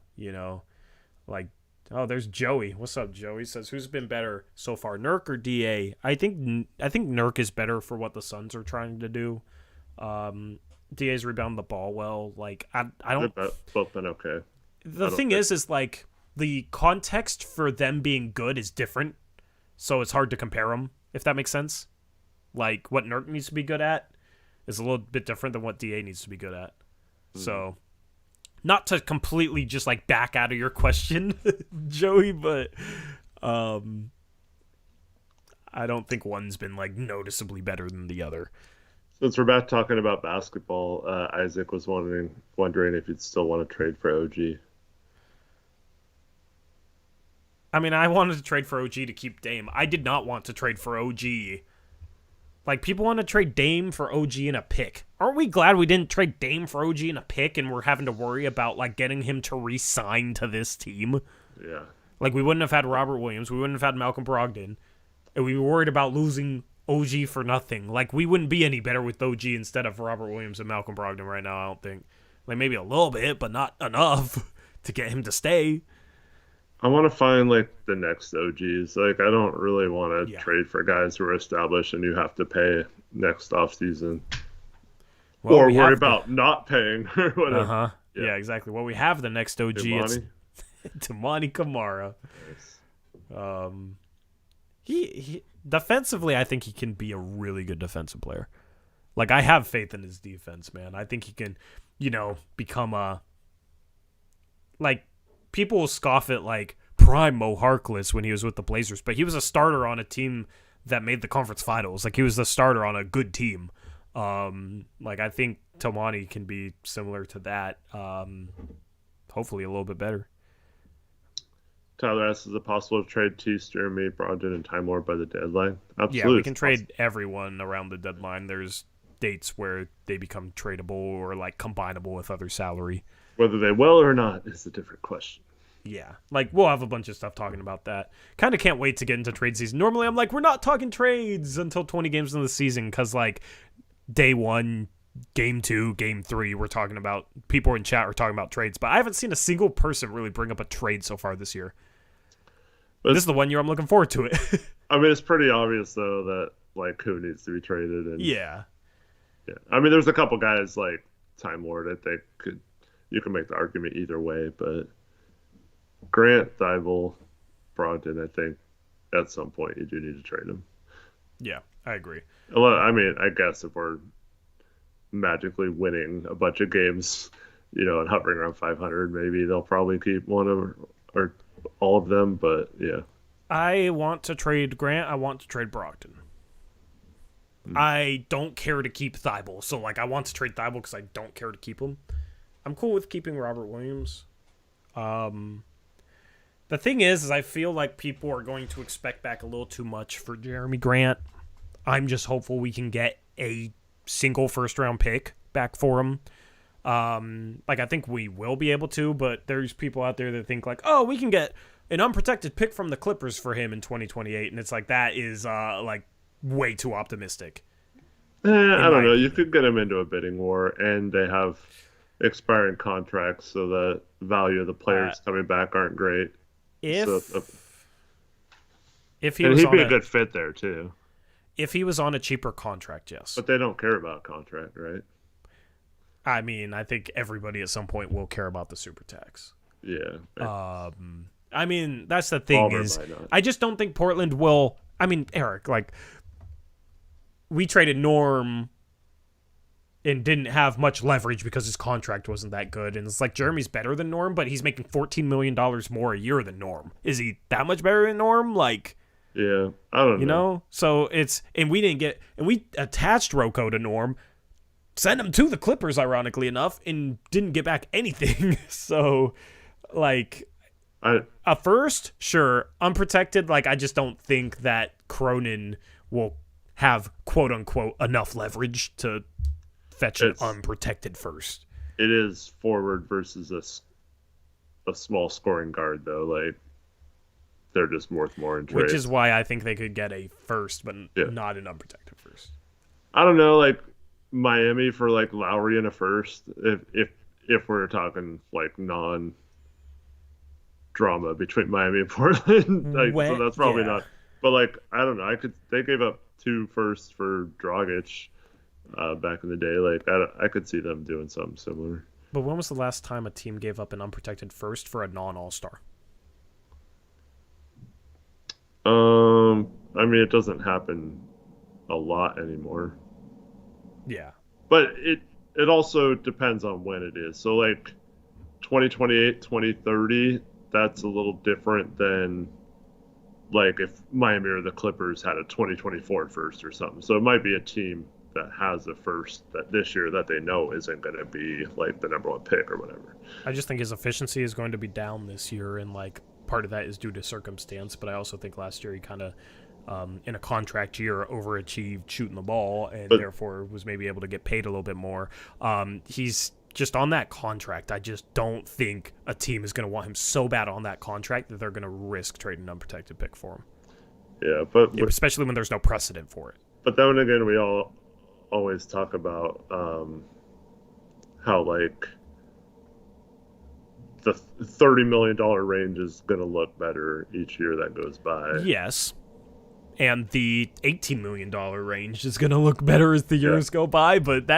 like, oh, there's Joey. What's up, Joey? Says, who's been better so far, Nurk or DA? I think Nurk is better for what the Suns are trying to do. DA's rebound the ball well. Like, I don't. They've both been okay. The thing is like the context for them being good is different, so it's hard to compare them, if that makes sense. Like, what Nurk needs to be good at is a little bit different than what DA needs to be good at. Mm-hmm. So, not to completely just like back out of your question, Joey, but I don't think one's been like noticeably better than the other. Since we're back talking about basketball, Isaac was wondering if you'd still want to trade for OG. I mean, I wanted to trade for OG to keep Dame. I did not want to trade for OG. Like, people want to trade Dame for OG and a pick. Aren't we glad we didn't trade Dame for OG and a pick, and we're having to worry about, like, getting him to re-sign to this team? Yeah. Like, we wouldn't have had Robert Williams. We wouldn't have had Malcolm Brogdon. And we were worried about losing OG for nothing. Like, we wouldn't be any better with OG instead of Robert Williams and Malcolm Brogdon right now, I don't think. Like, maybe a little bit, but not enough to get him to stay. I want to find, like, the next OGs. Like, I don't really want to trade for guys who are established and you have to pay next offseason. Well, or worry about not paying or whatever. Uh-huh. Yeah, exactly. Well, we have the next OG. It's Tamani Kamara. Nice. He defensively, I think he can be a really good defensive player. Like, I have faith in his defense, man. I think he can, become a... Like, people will scoff at, like, prime Mo Harkless when he was with the Blazers, but he was a starter on a team that made the conference finals. Like, he was the starter on a good team. Like, I think Tomani can be similar to that. Hopefully a little bit better. Tyler asks, is it possible to trade Tease, Jeremy, Brogdon, and Time Lord by the deadline? Absolutely. Yeah, we can trade everyone around the deadline. There's dates where they become tradable or, like, combinable with other salary. Whether they will or not is a different question. Yeah, like, we'll have a bunch of stuff talking about that. Kind of can't wait to get into trade season. Normally, I'm like, we're not talking trades until 20 games into the season because, like, day 1, game 2, game 3, we're talking about, people in chat are talking about trades, but I haven't seen a single person really bring up a trade so far this year. This is the one year I'm looking forward to it. I mean, it's pretty obvious, though, that, like, who needs to be traded. And yeah. I mean, there's a couple guys, like Time Lord, I think you can make the argument either way, but Grant, Thibault, Brogdon, I think at some point you do need to trade him. Yeah, I agree. I mean, I guess if we're magically winning a bunch of games, and hovering around 500. Maybe they'll probably keep one or all of them, but yeah. I want to trade Grant. I want to trade Brogdon. I don't care to keep Thibault. So, I want to trade Thibault because I don't care to keep him. I'm cool with keeping Robert Williams. The thing is I feel like people are going to expect back a little too much for Jeremy Grant. I'm just hopeful we can get a single first-round pick back for him. I think we will be able to, but there's people out there that think we can get an unprotected pick from the Clippers for him in 2028, and it's that is way too optimistic. I don't know. You could get him into a bidding war, and they have expiring contracts, so the value of the players coming back aren't great. If he'd be a good fit there too. If he was on a cheaper contract, yes. But they don't care about contract, right? I mean, I think everybody at some point will care about the super tax. Yeah. I mean, that's the thing I just don't think Portland will. I mean, Eric, we traded Norm and didn't have much leverage because his contract wasn't that good. And it's Jeremy's better than Norm, but he's making $14 million more a year than Norm. Is he that much better than Norm? Yeah, I don't know. So and we attached Rocco to Norm, sent him to the Clippers, ironically enough, and didn't get back anything. So, a first, sure, unprotected. I just don't think that Cronin will have quote unquote enough leverage to fetch an unprotected first. It is forward versus a small scoring guard, though. They're just worth more in trades. Which is why I think they could get a first, but not an unprotected first. I don't know, Miami for Lowry in a first, if we're talking non drama between Miami and Portland. So that's probably not. But I don't know. They gave up 2 firsts for Dragic back in the day. I could see them doing something similar. But when was the last time a team gave up an unprotected first for a non-All-Star? I mean, it doesn't happen a lot anymore. Yeah. But it also depends on when it is. So 2028, 2030, that's a little different than if Miami or the Clippers had a 2024 first or something. So it might be a team that has a first that this year that they know isn't going to be the number 1 pick or whatever. I just think his efficiency is going to be down this year, and part of that is due to circumstance, but I also think last year he kind of in a contract year overachieved shooting the ball, and therefore was maybe able to get paid a little bit more. He's just on that contract. I just don't think a team is going to want him so bad on that contract that they're going to risk trading an unprotected pick for him. Yeah, but especially when there's no precedent for it. But then again, we always talk about how the $30 million range is going to look better each year that goes by. Yes. And the $18 million range is going to look better as the years go by, but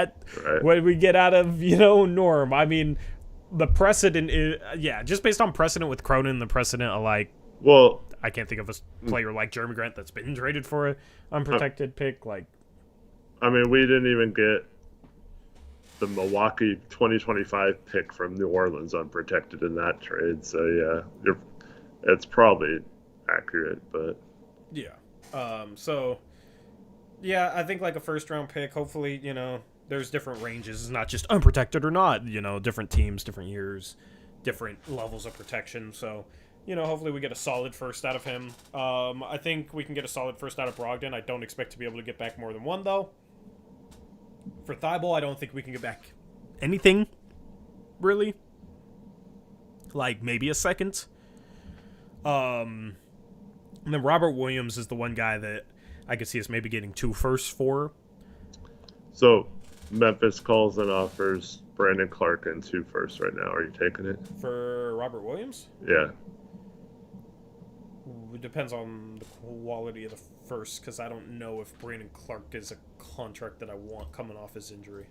what we get out of, Norm, I mean, the precedent is, just based on precedent with Cronin, the precedent of I can't think of a player like Jeremy Grant that's been traded for an unprotected pick. I mean, we didn't even get the Milwaukee 2025 pick from New Orleans unprotected in that trade. So, it's probably accurate, but. Yeah. I think a first round pick, hopefully, there's different ranges. It's not just unprotected or not, different teams, different years, different levels of protection. So, hopefully we get a solid first out of him. I think we can get a solid first out of Brogdon. I don't expect to be able to get back more than 1, though. For Thibault, I don't think we can get back anything, really. Maybe a second. And then Robert Williams is the one guy that I could see us maybe getting 2 firsts for. So Memphis calls and offers Brandon Clark and 2 firsts right now. Are you taking it? For Robert Williams? Yeah. It depends on the quality of the first, because I don't know if Brandon Clark is a contract that I want coming off his injury.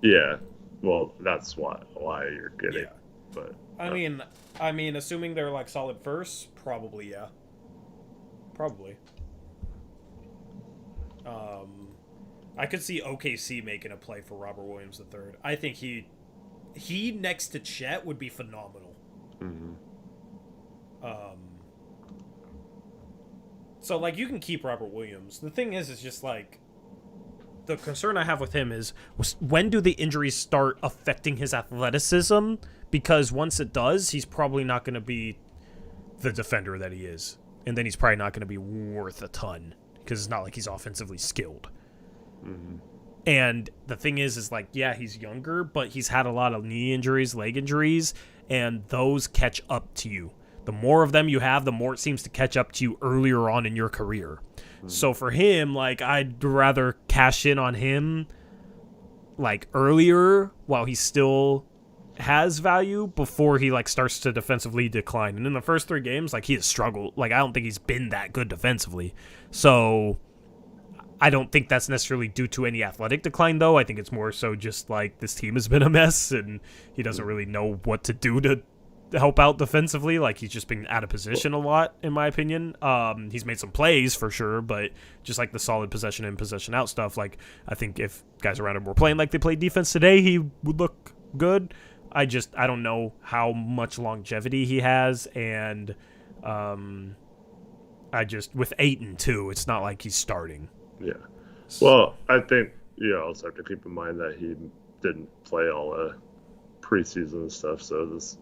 Yeah. Well, that's why you're getting it. But I mean, assuming they're solid firsts, probably, yeah. Probably. I could see OKC making a play for Robert Williams III. I think he next to Chet would be phenomenal. Mm-hmm. So like you can keep Robert Williams. The thing is just like the concern I have with him is when do the injuries start affecting his athleticism? Because once it does, he's probably not going to be the defender that he is, and then he's probably not going to be worth a ton because it's not like he's offensively skilled. Mm-hmm. And the thing is like, yeah, he's younger, but he's had a lot of knee injuries, leg injuries, and those catch up to you. The more of them you have, the more it seems to catch up to you earlier on in your career. Mm-hmm. So for him, like, I'd rather cash in on him, like, earlier while he still has value before he, like, starts to defensively decline. And in the first 3 games, like, he has struggled. Like, I don't think he's been that good defensively. So I don't think that's necessarily due to any athletic decline, though. I think it's more so just, like, this team has been a mess, and he doesn't really know what to do to help out defensively. Like, he's just been out of position a lot, in my opinion. He's made some plays, for sure, but just, like, the solid possession in, possession out stuff, like, I think if guys around him were playing like they played defense today, he would look good. I don't know how much longevity he has, and with Ayton, too, it's not like he's starting. Yeah. Well, I think you also have to keep in mind that he didn't play all the preseason and stuff, so this,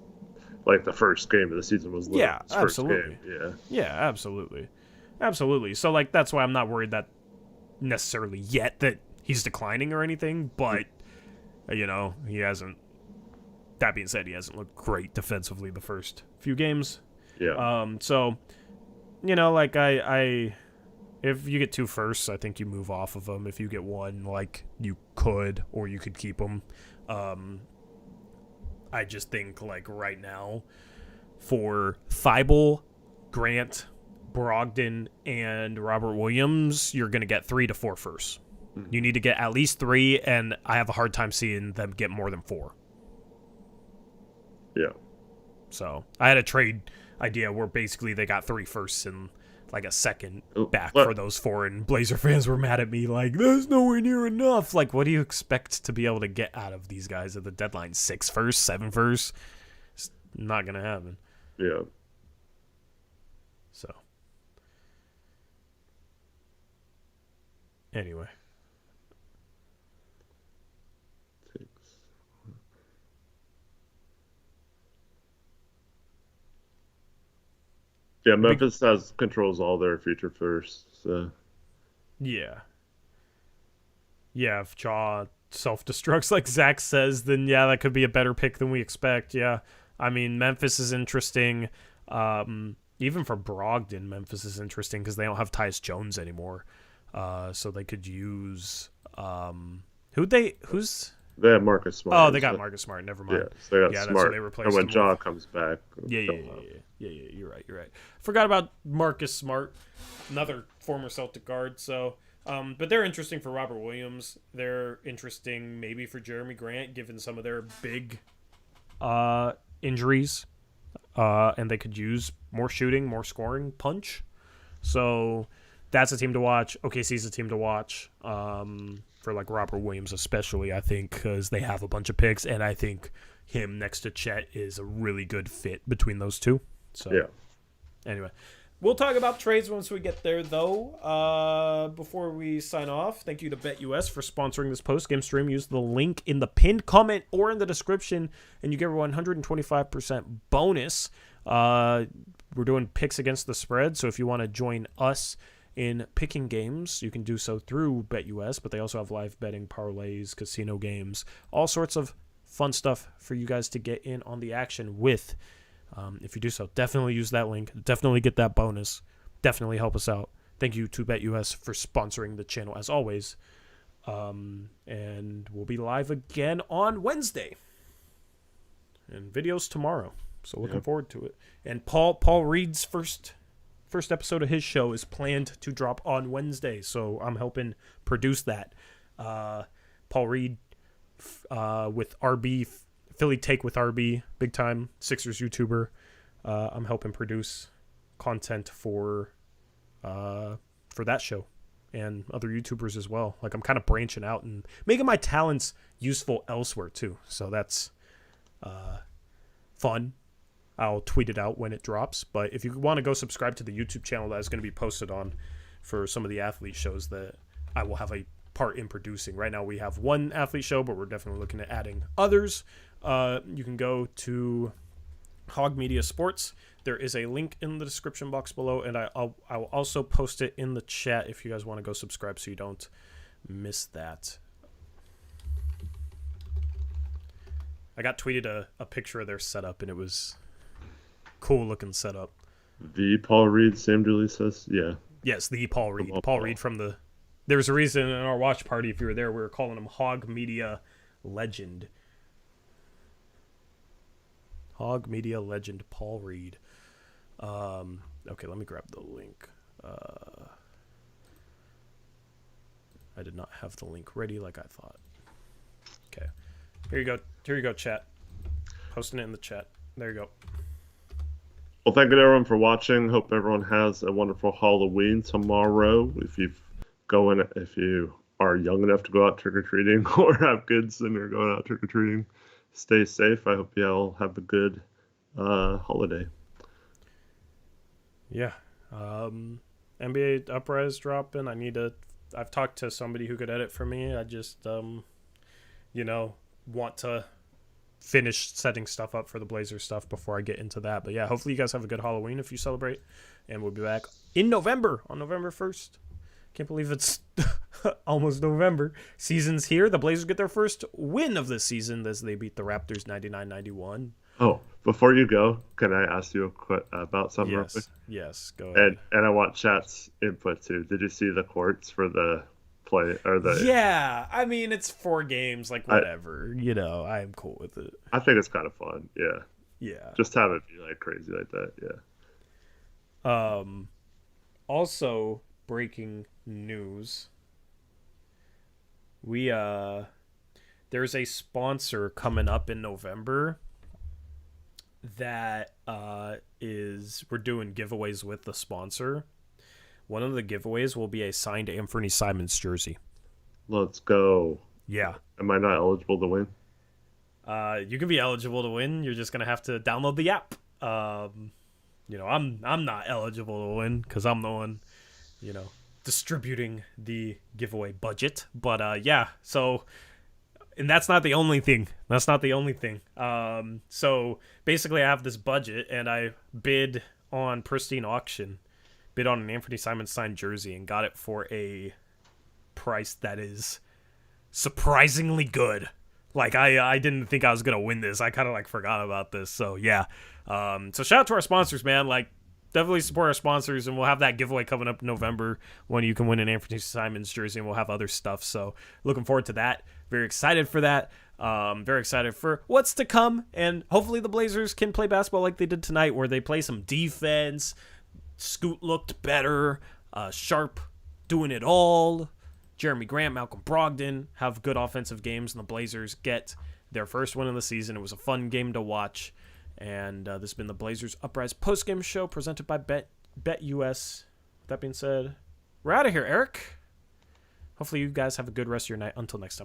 like, the first game of the season was his absolutely. first game. Yeah, absolutely. So, like, that's why I'm not worried that necessarily yet that he's declining or anything, but, you know, he hasn't. That being said, he hasn't looked great defensively the first few games. Yeah. So, you know, like, if you get 2 firsts, I think you move off of them. If you get 1, like, you could, or you could keep them. I just think, like, right now, for Thibault, Grant, Brogdon, and Robert Williams, you're going to get 3 to 4 firsts. Mm-hmm. You need to get at least 3, and I have a hard time seeing them get more than 4. Yeah. So I had a trade idea where basically they got 3 firsts and like a second back for those 4, and Blazer fans were mad at me like, there's nowhere near enough. Like, what do you expect to be able to get out of these guys at the deadline? 6 firsts, 7 firsts? It's not going to happen. Yeah. So. Anyway. Yeah, Memphis controls all their future first. So. Yeah. Yeah, if Jaw self-destructs like Zach says, then yeah, that could be a better pick than we expect. Yeah. I mean, Memphis is interesting. Even for Brogdon, Memphis is interesting because they don't have Tyus Jones anymore. So they could use They have Marcus Smart. Oh, they got Marcus Smart. Never mind. Yeah, so they got Smart. They replaced and when him Jaw comes back. Yeah. You're right. Forgot about Marcus Smart, another former Celtic guard. So, but they're interesting for Robert Williams. They're interesting maybe for Jeremy Grant, given some of their big injuries, and they could use more shooting, more scoring, punch. So that's a team to watch. OKC's a team to watch. For like Robert Williams especially, I think, because they have a bunch of picks, and I think him next to Chet is a really good fit between those two. So, yeah. Anyway, we'll talk about trades once we get there, though. Before we sign off, thank you to BetUS for sponsoring this post-game stream. Use the link in the pinned comment or in the description, and you get a 125% bonus. We're doing picks against the spread, so if you want to join us in picking games, you can do so through BetUS, but they also have live betting, parlays, casino games, all sorts of fun stuff for you guys to get in on the action with. If you do so, definitely use that link. Definitely get that bonus. Definitely help us out. Thank you to BetUS for sponsoring the channel as always. And we'll be live again on Wednesday. And videos tomorrow. So looking forward to it. And Paul Reed's first episode of his show is planned to drop on Wednesday, so I'm helping produce that. Paul Reed with RB, Philly Take with RB, big time Sixers YouTuber. I'm helping produce content for that show, and other YouTubers as well. Like I'm kind of branching out and making my talents useful elsewhere too. So that's fun. I'll tweet it out when it drops. But if you want to go subscribe to the YouTube channel that is going to be posted on for some of the athlete shows that I will have a part in producing. Right now we have one athlete show, but we're definitely looking at adding others. You can go to Hog Media Sports. There is a link in the description box below, and I will also post it in the chat if you guys want to go subscribe so you don't miss that. I got tweeted a picture of their setup, and it was cool looking setup. The Paul Reed, Sam Dooley says, yeah. Yes, the Paul Reed. Paul Reed from the... There was a reason in our watch party, if you were there, we were calling him Hog Media Legend. Hog Media Legend Paul Reed. Okay, let me grab the link. I did not have the link ready like I thought. Okay. Here you go. Here you go, chat. Posting it in the chat. There you go. Well, thank you everyone for watching. Hope everyone has a wonderful Halloween tomorrow. If you are young enough to go out trick-or-treating or have kids and are going out trick-or-treating, stay safe. I hope you all have a good holiday. Yeah. NBA Uprise dropping. I've talked to somebody who could edit for me. I just, want to finish setting stuff up for the Blazers stuff before I get into that. But yeah, hopefully you guys have a good Halloween if you celebrate. And we'll be back in November, on November 1st. Can't believe it's almost November. Season's here. The Blazers get their first win of this season as they beat the Raptors 99-91. Oh, before you go, can I ask you about something real quick? Yes, go ahead. And I want chat's input too. Did you see the courts for the play or the? Yeah, I mean it's 4 games, like whatever. I'm cool with it. I think it's kind of fun. Yeah. Yeah. Just have it be like crazy like that. Yeah. Also, breaking news. There's a sponsor coming up in November that we're doing giveaways with the sponsor. One of the giveaways will be a signed Anthony Simons jersey. Let's go. Yeah. Am I not eligible to win? You can be eligible to win. You're just gonna have to download the app. I'm not eligible to win because I'm the one, distributing the giveaway budget. But yeah, so. And that's not the only thing. So basically I have this budget and I bid on Pristine Auction, bid on an Anthony Simons signed jersey and got it for a price that is surprisingly good. Like I didn't think I was going to win this. I kind of forgot about this. So yeah. So shout out to our sponsors, man. Definitely support our sponsors, and we'll have that giveaway coming up in November when you can win an Anthony Simons jersey, and we'll have other stuff. So looking forward to that. Very excited for that. Very excited for what's to come, and hopefully the Blazers can play basketball like they did tonight, where they play some defense. Scoot looked better. Sharpe doing it all. Jeremy Grant, Malcolm Brogdon have good offensive games, and the Blazers get their first win of the season. It was a fun game to watch. And this has been the Blazers Uprise postgame show presented by BetUS. That being said, we're out of here, Eric. Hopefully you guys have a good rest of your night. Until next time.